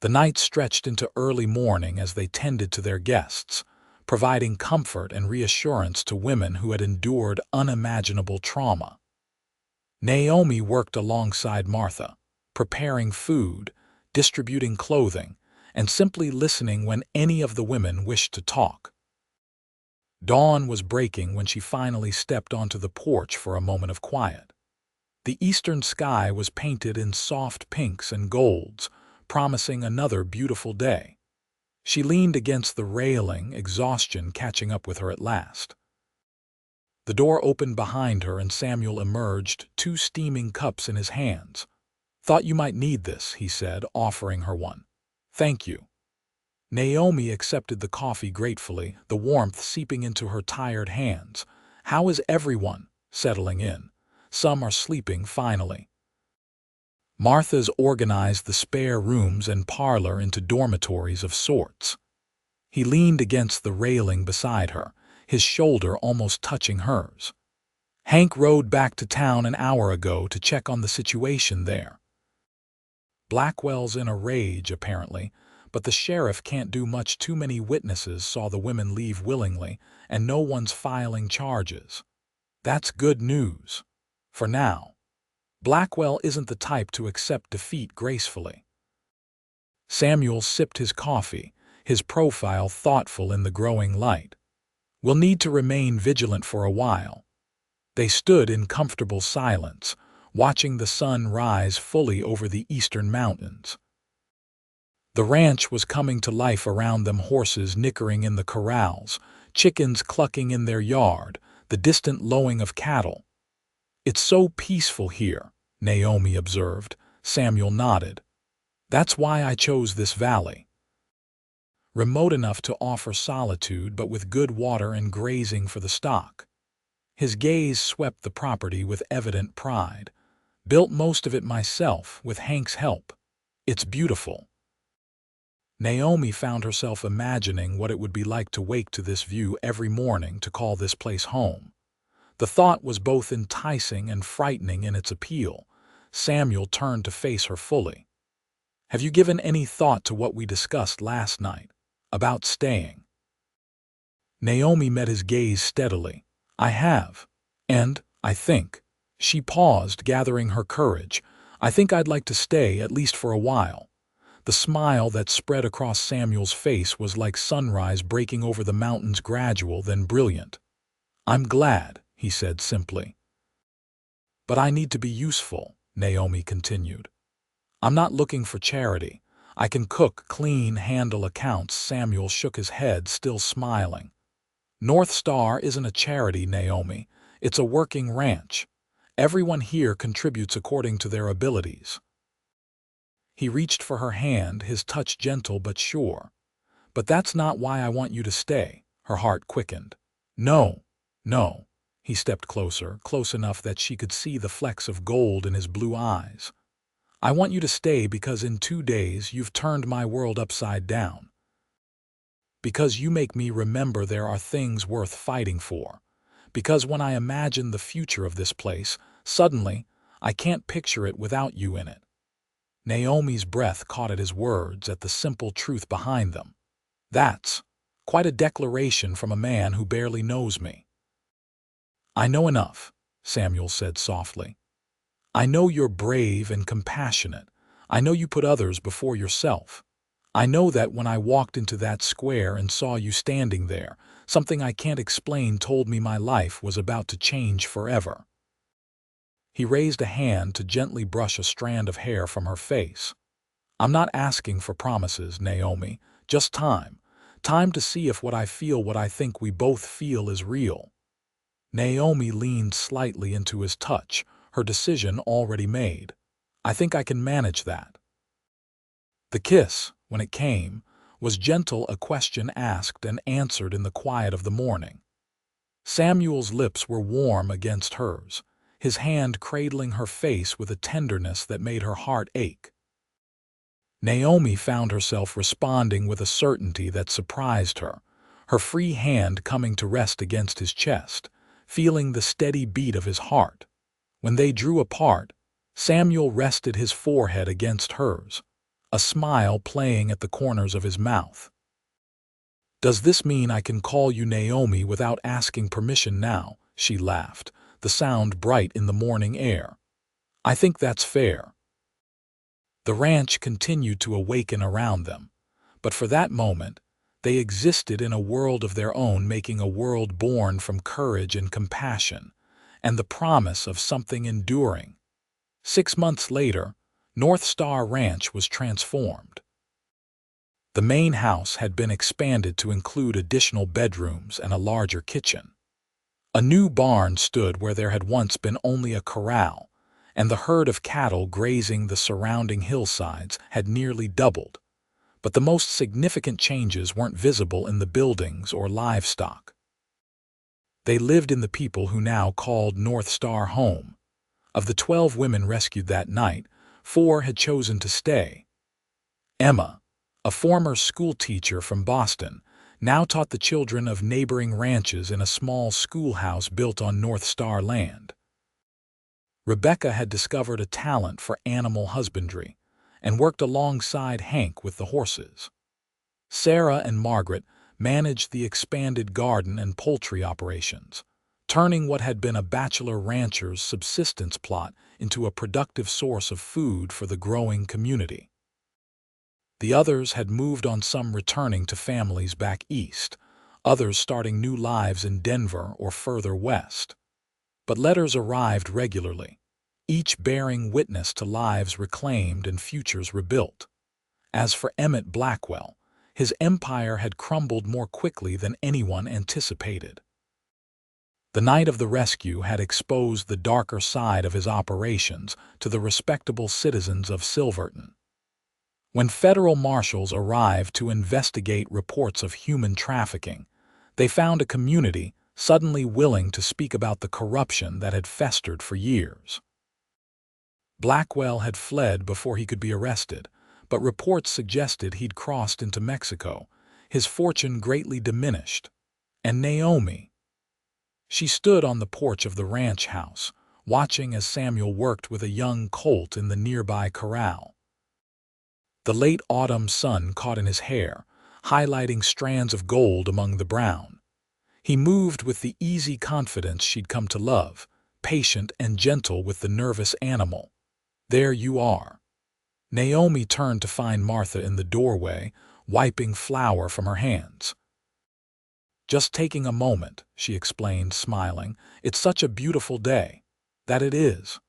The night stretched into early morning as they tended to their guests, providing comfort and reassurance to women who had endured unimaginable trauma. Naomi worked alongside Martha, preparing food, distributing clothing, and simply listening when any of the women wished to talk. Dawn was breaking when she finally stepped onto the porch for a moment of quiet. The eastern sky was painted in soft pinks and golds, promising another beautiful day. She leaned against the railing, exhaustion catching up with her at last. The door opened behind her and Samuel emerged, 2 steaming cups in his hands. "Thought you might need this," he said, offering her one. "Thank you." Naomi accepted the coffee gratefully, the warmth seeping into her tired hands. "How is everyone?" "Settling in. Some are sleeping finally." Martha's organized the spare rooms and parlor into dormitories of sorts. He leaned against the railing beside her, his shoulder almost touching hers. "Hank rode back to town an hour ago to check on the situation there. Blackwell's in a rage, apparently, but the sheriff can't do much. Too many witnesses saw the women leave willingly, and no one's filing charges. That's good news. For now. Blackwell isn't the type to accept defeat gracefully." Samuel sipped his coffee, his profile thoughtful in the growing light. "We'll need to remain vigilant for a while." They stood in comfortable silence, watching the sun rise fully over the eastern mountains. The ranch was coming to life around them, horses nickering in the corrals, chickens clucking in their yard, the distant lowing of cattle. "It's so peaceful here," Naomi observed. Samuel nodded. "That's why I chose this valley. Remote enough to offer solitude, but with good water and grazing for the stock." His gaze swept the property with evident pride. "Built most of it myself, with Hank's help. It's beautiful." Naomi found herself imagining what it would be like to wake to this view every morning, to call this place home. The thought was both enticing and frightening in its appeal. Samuel turned to face her fully. "Have you given any thought to what we discussed last night? About staying?" Naomi met his gaze steadily. I have. And, I think. She paused, gathering her courage. I think I'd like to stay, at least for a while. The smile that spread across Samuel's face was like sunrise breaking over the mountains, gradual then brilliant. I'm glad, he said simply. But I need to be useful, Naomi continued. I'm not looking for charity. I can cook, clean, handle accounts. Samuel shook his head, still smiling. North Star isn't a charity, Naomi. It's a working ranch. Everyone here contributes according to their abilities. He reached for her hand, his touch gentle but sure. But that's not why I want you to stay. Her heart quickened. No, no. He stepped closer, close enough that she could see the flecks of gold in his blue eyes. I want you to stay because in 2 days you've turned my world upside down. Because you make me remember there are things worth fighting for. Because when I imagine the future of this place, suddenly, I can't picture it without you in it. Naomi's breath caught at his words, at the simple truth behind them. That's quite a declaration from a man who barely knows me. I know enough, Samuel said softly. I know you're brave and compassionate. I know you put others before yourself. I know that when I walked into that square and saw you standing there, something I can't explain told me my life was about to change forever. He raised a hand to gently brush a strand of hair from her face. I'm not asking for promises, Naomi, just time. Time to see if what I feel, what I think we both feel, is real. Naomi leaned slightly into his touch, her decision already made. I think I can manage that. The kiss, when it came, was gentle, a question asked and answered in the quiet of the morning. Samuel's lips were warm against hers, his hand cradling her face with a tenderness that made her heart ache. Naomi found herself responding with a certainty that surprised her, her free hand coming to rest against his chest, feeling the steady beat of his heart. When they drew apart, Samuel rested his forehead against hers, a smile playing at the corners of his mouth. Does this mean I can call you Naomi without asking permission now? She laughed, the sound bright in the morning air. I think that's fair. The ranch continued to awaken around them, but for that moment, they existed in a world of their own, making a world born from courage and compassion, and the promise of something enduring. 6 months later, North Star Ranch was transformed. The main house had been expanded to include additional bedrooms and a larger kitchen. A new barn stood where there had once been only a corral, and the herd of cattle grazing the surrounding hillsides had nearly doubled. But the most significant changes weren't visible in the buildings or livestock. They lived in the people who now called North Star home. Of the 12 women rescued that night, 4 had chosen to stay. Emma, a former school teacher from Boston, now taught the children of neighboring ranches in a small schoolhouse built on North Star land. Rebecca had discovered a talent for animal husbandry and worked alongside Hank with the horses. Sarah and Margaret managed the expanded garden and poultry operations, turning what had been a bachelor rancher's subsistence plot into a productive source of food for the growing community. The others had moved on, some returning to families back east, others starting new lives in Denver or further west. But letters arrived regularly, each bearing witness to lives reclaimed and futures rebuilt. As for Emmett Blackwell, his empire had crumbled more quickly than anyone anticipated. The night of the rescue had exposed the darker side of his operations to the respectable citizens of Silverton. When federal marshals arrived to investigate reports of human trafficking, they found a community suddenly willing to speak about the corruption that had festered for years. Blackwell had fled before he could be arrested, but reports suggested he'd crossed into Mexico, his fortune greatly diminished. And Naomi. She stood on the porch of the ranch house, watching as Samuel worked with a young colt in the nearby corral. The late autumn sun caught in his hair, highlighting strands of gold among the brown. He moved with the easy confidence she'd come to love, patient and gentle with the nervous animal. "There you are." Naomi turned to find Martha in the doorway, wiping flour from her hands. "Just taking a moment," she explained, smiling. "It's such a beautiful day." "That it is."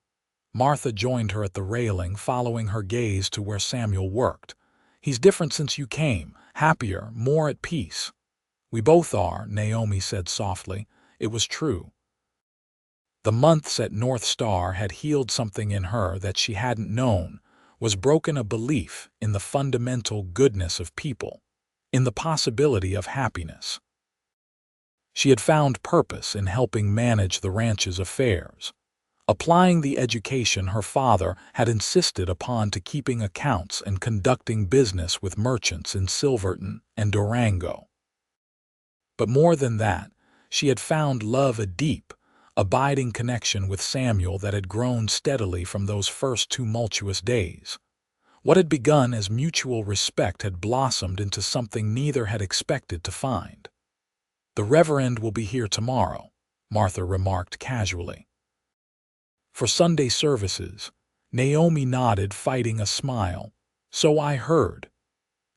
Martha joined her at the railing, following her gaze to where Samuel worked. "He's different since you came, happier, more at peace." "We both are," Naomi said softly. It was true. The months at North Star had healed something in her that she hadn't known, was broken a belief in the fundamental goodness of people, in the possibility of happiness. She had found purpose in helping manage the ranch's affairs, applying the education her father had insisted upon to keeping accounts and conducting business with merchants in Silverton and Durango. But more than that, she had found love, a deep, abiding connection with Samuel that had grown steadily from those first tumultuous days. What had begun as mutual respect had blossomed into something neither had expected to find. "The Reverend will be here tomorrow," Martha remarked casually. "For Sunday services." Naomi nodded, fighting a smile. "So I heard."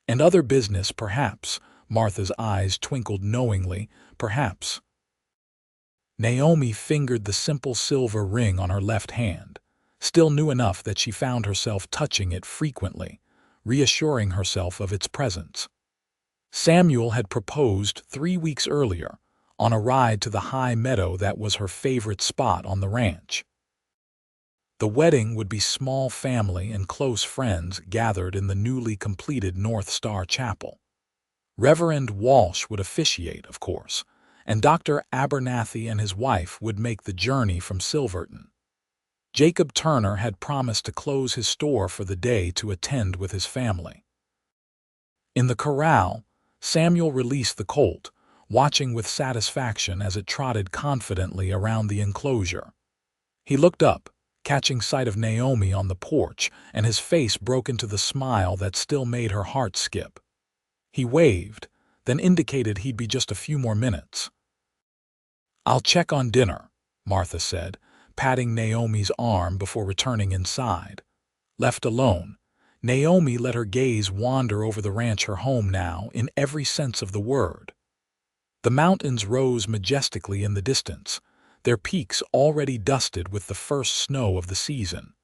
"And other business, perhaps." Martha's eyes twinkled knowingly. "Perhaps." Naomi fingered the simple silver ring on her left hand, still new enough that she found herself touching it frequently, reassuring herself of its presence. Samuel had proposed 3 weeks earlier, on a ride to the high meadow that was her favorite spot on the ranch. The wedding would be small, family and close friends gathered in the newly completed North Star Chapel. Reverend Walsh would officiate, of course, and Dr. Abernathy and his wife would make the journey from Silverton. Jacob Turner had promised to close his store for the day to attend with his family. In the corral, Samuel released the colt, watching with satisfaction as it trotted confidently around the enclosure. He looked up, catching sight of Naomi on the porch, and his face broke into the smile that still made her heart skip. He waved, then indicated he'd be just a few more minutes. "I'll check on dinner," Martha said, patting Naomi's arm before returning inside. Left alone, Naomi let her gaze wander over the ranch, her home now, in every sense of the word. The mountains rose majestically in the distance, their peaks already dusted with the first snow of the season.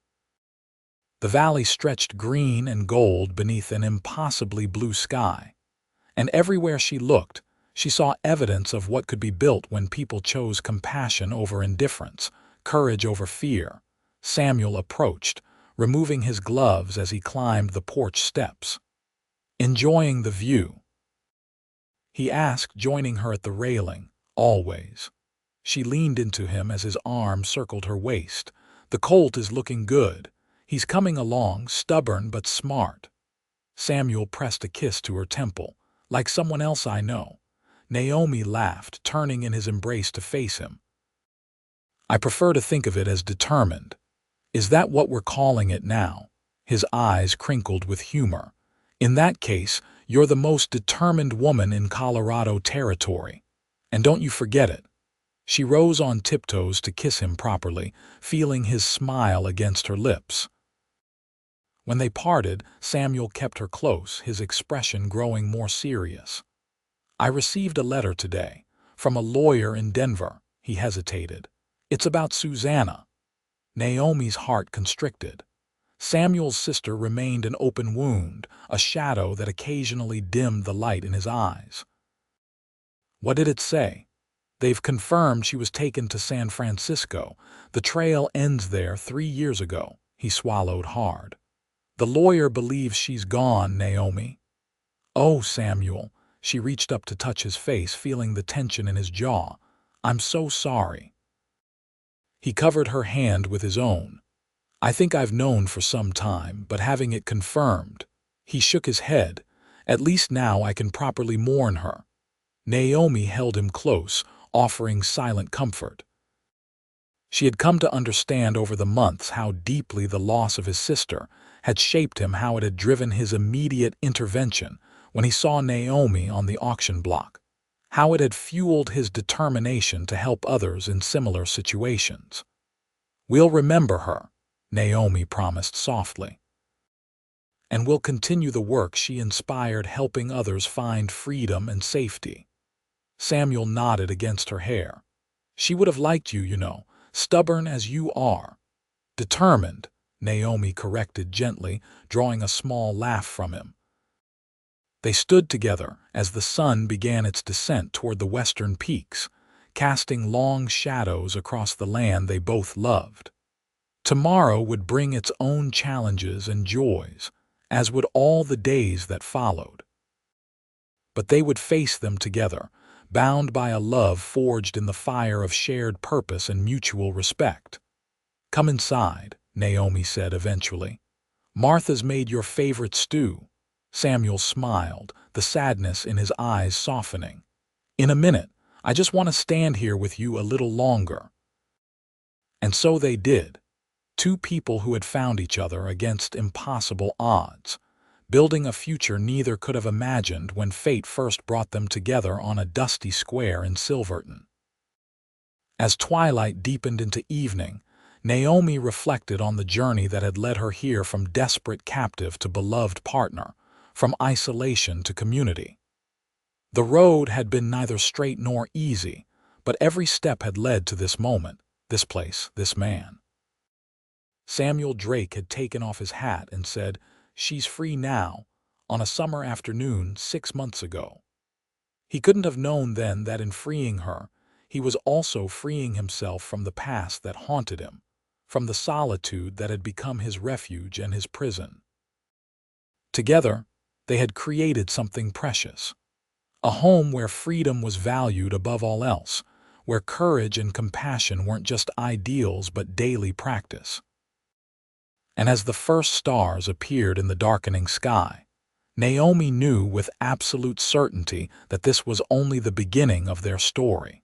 The valley stretched green and gold beneath an impossibly blue sky, and everywhere she looked, she saw evidence of what could be built when people chose compassion over indifference, courage over fear. Samuel approached, removing his gloves as he climbed the porch steps. "Enjoying the view?" he asked, joining her at the railing. "Always." She leaned into him as his arm circled her waist. "The colt is looking good. He's coming along, stubborn but smart." Samuel pressed a kiss to her temple. "Like someone else I know." Naomi laughed, turning in his embrace to face him. "I prefer to think of it as determined." "Is that what we're calling it now?" His eyes crinkled with humor. "In that case, you're the most determined woman in Colorado territory. And don't you forget it." She rose on tiptoes to kiss him properly, feeling his smile against her lips. When they parted, Samuel kept her close, his expression growing more serious. "I received a letter today, from a lawyer in Denver." He hesitated. "It's about Susanna." Naomi's heart constricted. Samuel's sister remained an open wound, a shadow that occasionally dimmed the light in his eyes. "What did it say?" "They've confirmed she was taken to San Francisco. The trail ends there 3 years ago." He swallowed hard. "The lawyer believes she's gone, Naomi." "Oh, Samuel." She reached up to touch his face, feeling the tension in his jaw. "I'm so sorry." He covered her hand with his own. "I think I've known for some time, but having it confirmed." He shook his head. "At least now I can properly mourn her." Naomi held him close, offering silent comfort. She had come to understand over the months how deeply the loss of his sister had shaped him, how it had driven his immediate intervention when he saw Naomi on the auction block, how it had fueled his determination to help others in similar situations. "We'll remember her," Naomi promised softly. "And we'll continue the work she inspired, helping others find freedom and safety." Samuel nodded against her hair. "She would have liked you, stubborn as you are." "Determined," Naomi corrected gently, drawing a small laugh from him. They stood together as the sun began its descent toward the western peaks, casting long shadows across the land they both loved. Tomorrow would bring its own challenges and joys, as would all the days that followed. But they would face them together, bound by a love forged in the fire of shared purpose and mutual respect. "Come inside," Naomi said eventually. "Martha's made your favorite stew." Samuel smiled, the sadness in his eyes softening. "In a minute. I just want to stand here with you a little longer." And so they did. Two people who had found each other against impossible odds, building a future neither could have imagined when fate first brought them together on a dusty square in Silverton. As twilight deepened into evening, Naomi reflected on the journey that had led her here, from desperate captive to beloved partner, from isolation to community. The road had been neither straight nor easy, but every step had led to this moment, this place, this man. Samuel Drake had taken off his hat and said, "She's free now," on a summer afternoon 6 months ago. He couldn't have known then that in freeing her, he was also freeing himself from the past that haunted him, from the solitude that had become his refuge and his prison. Together, they had created something precious. A home where freedom was valued above all else, where courage and compassion weren't just ideals but daily practice. And as the first stars appeared in the darkening sky, Naomi knew with absolute certainty that this was only the beginning of their story.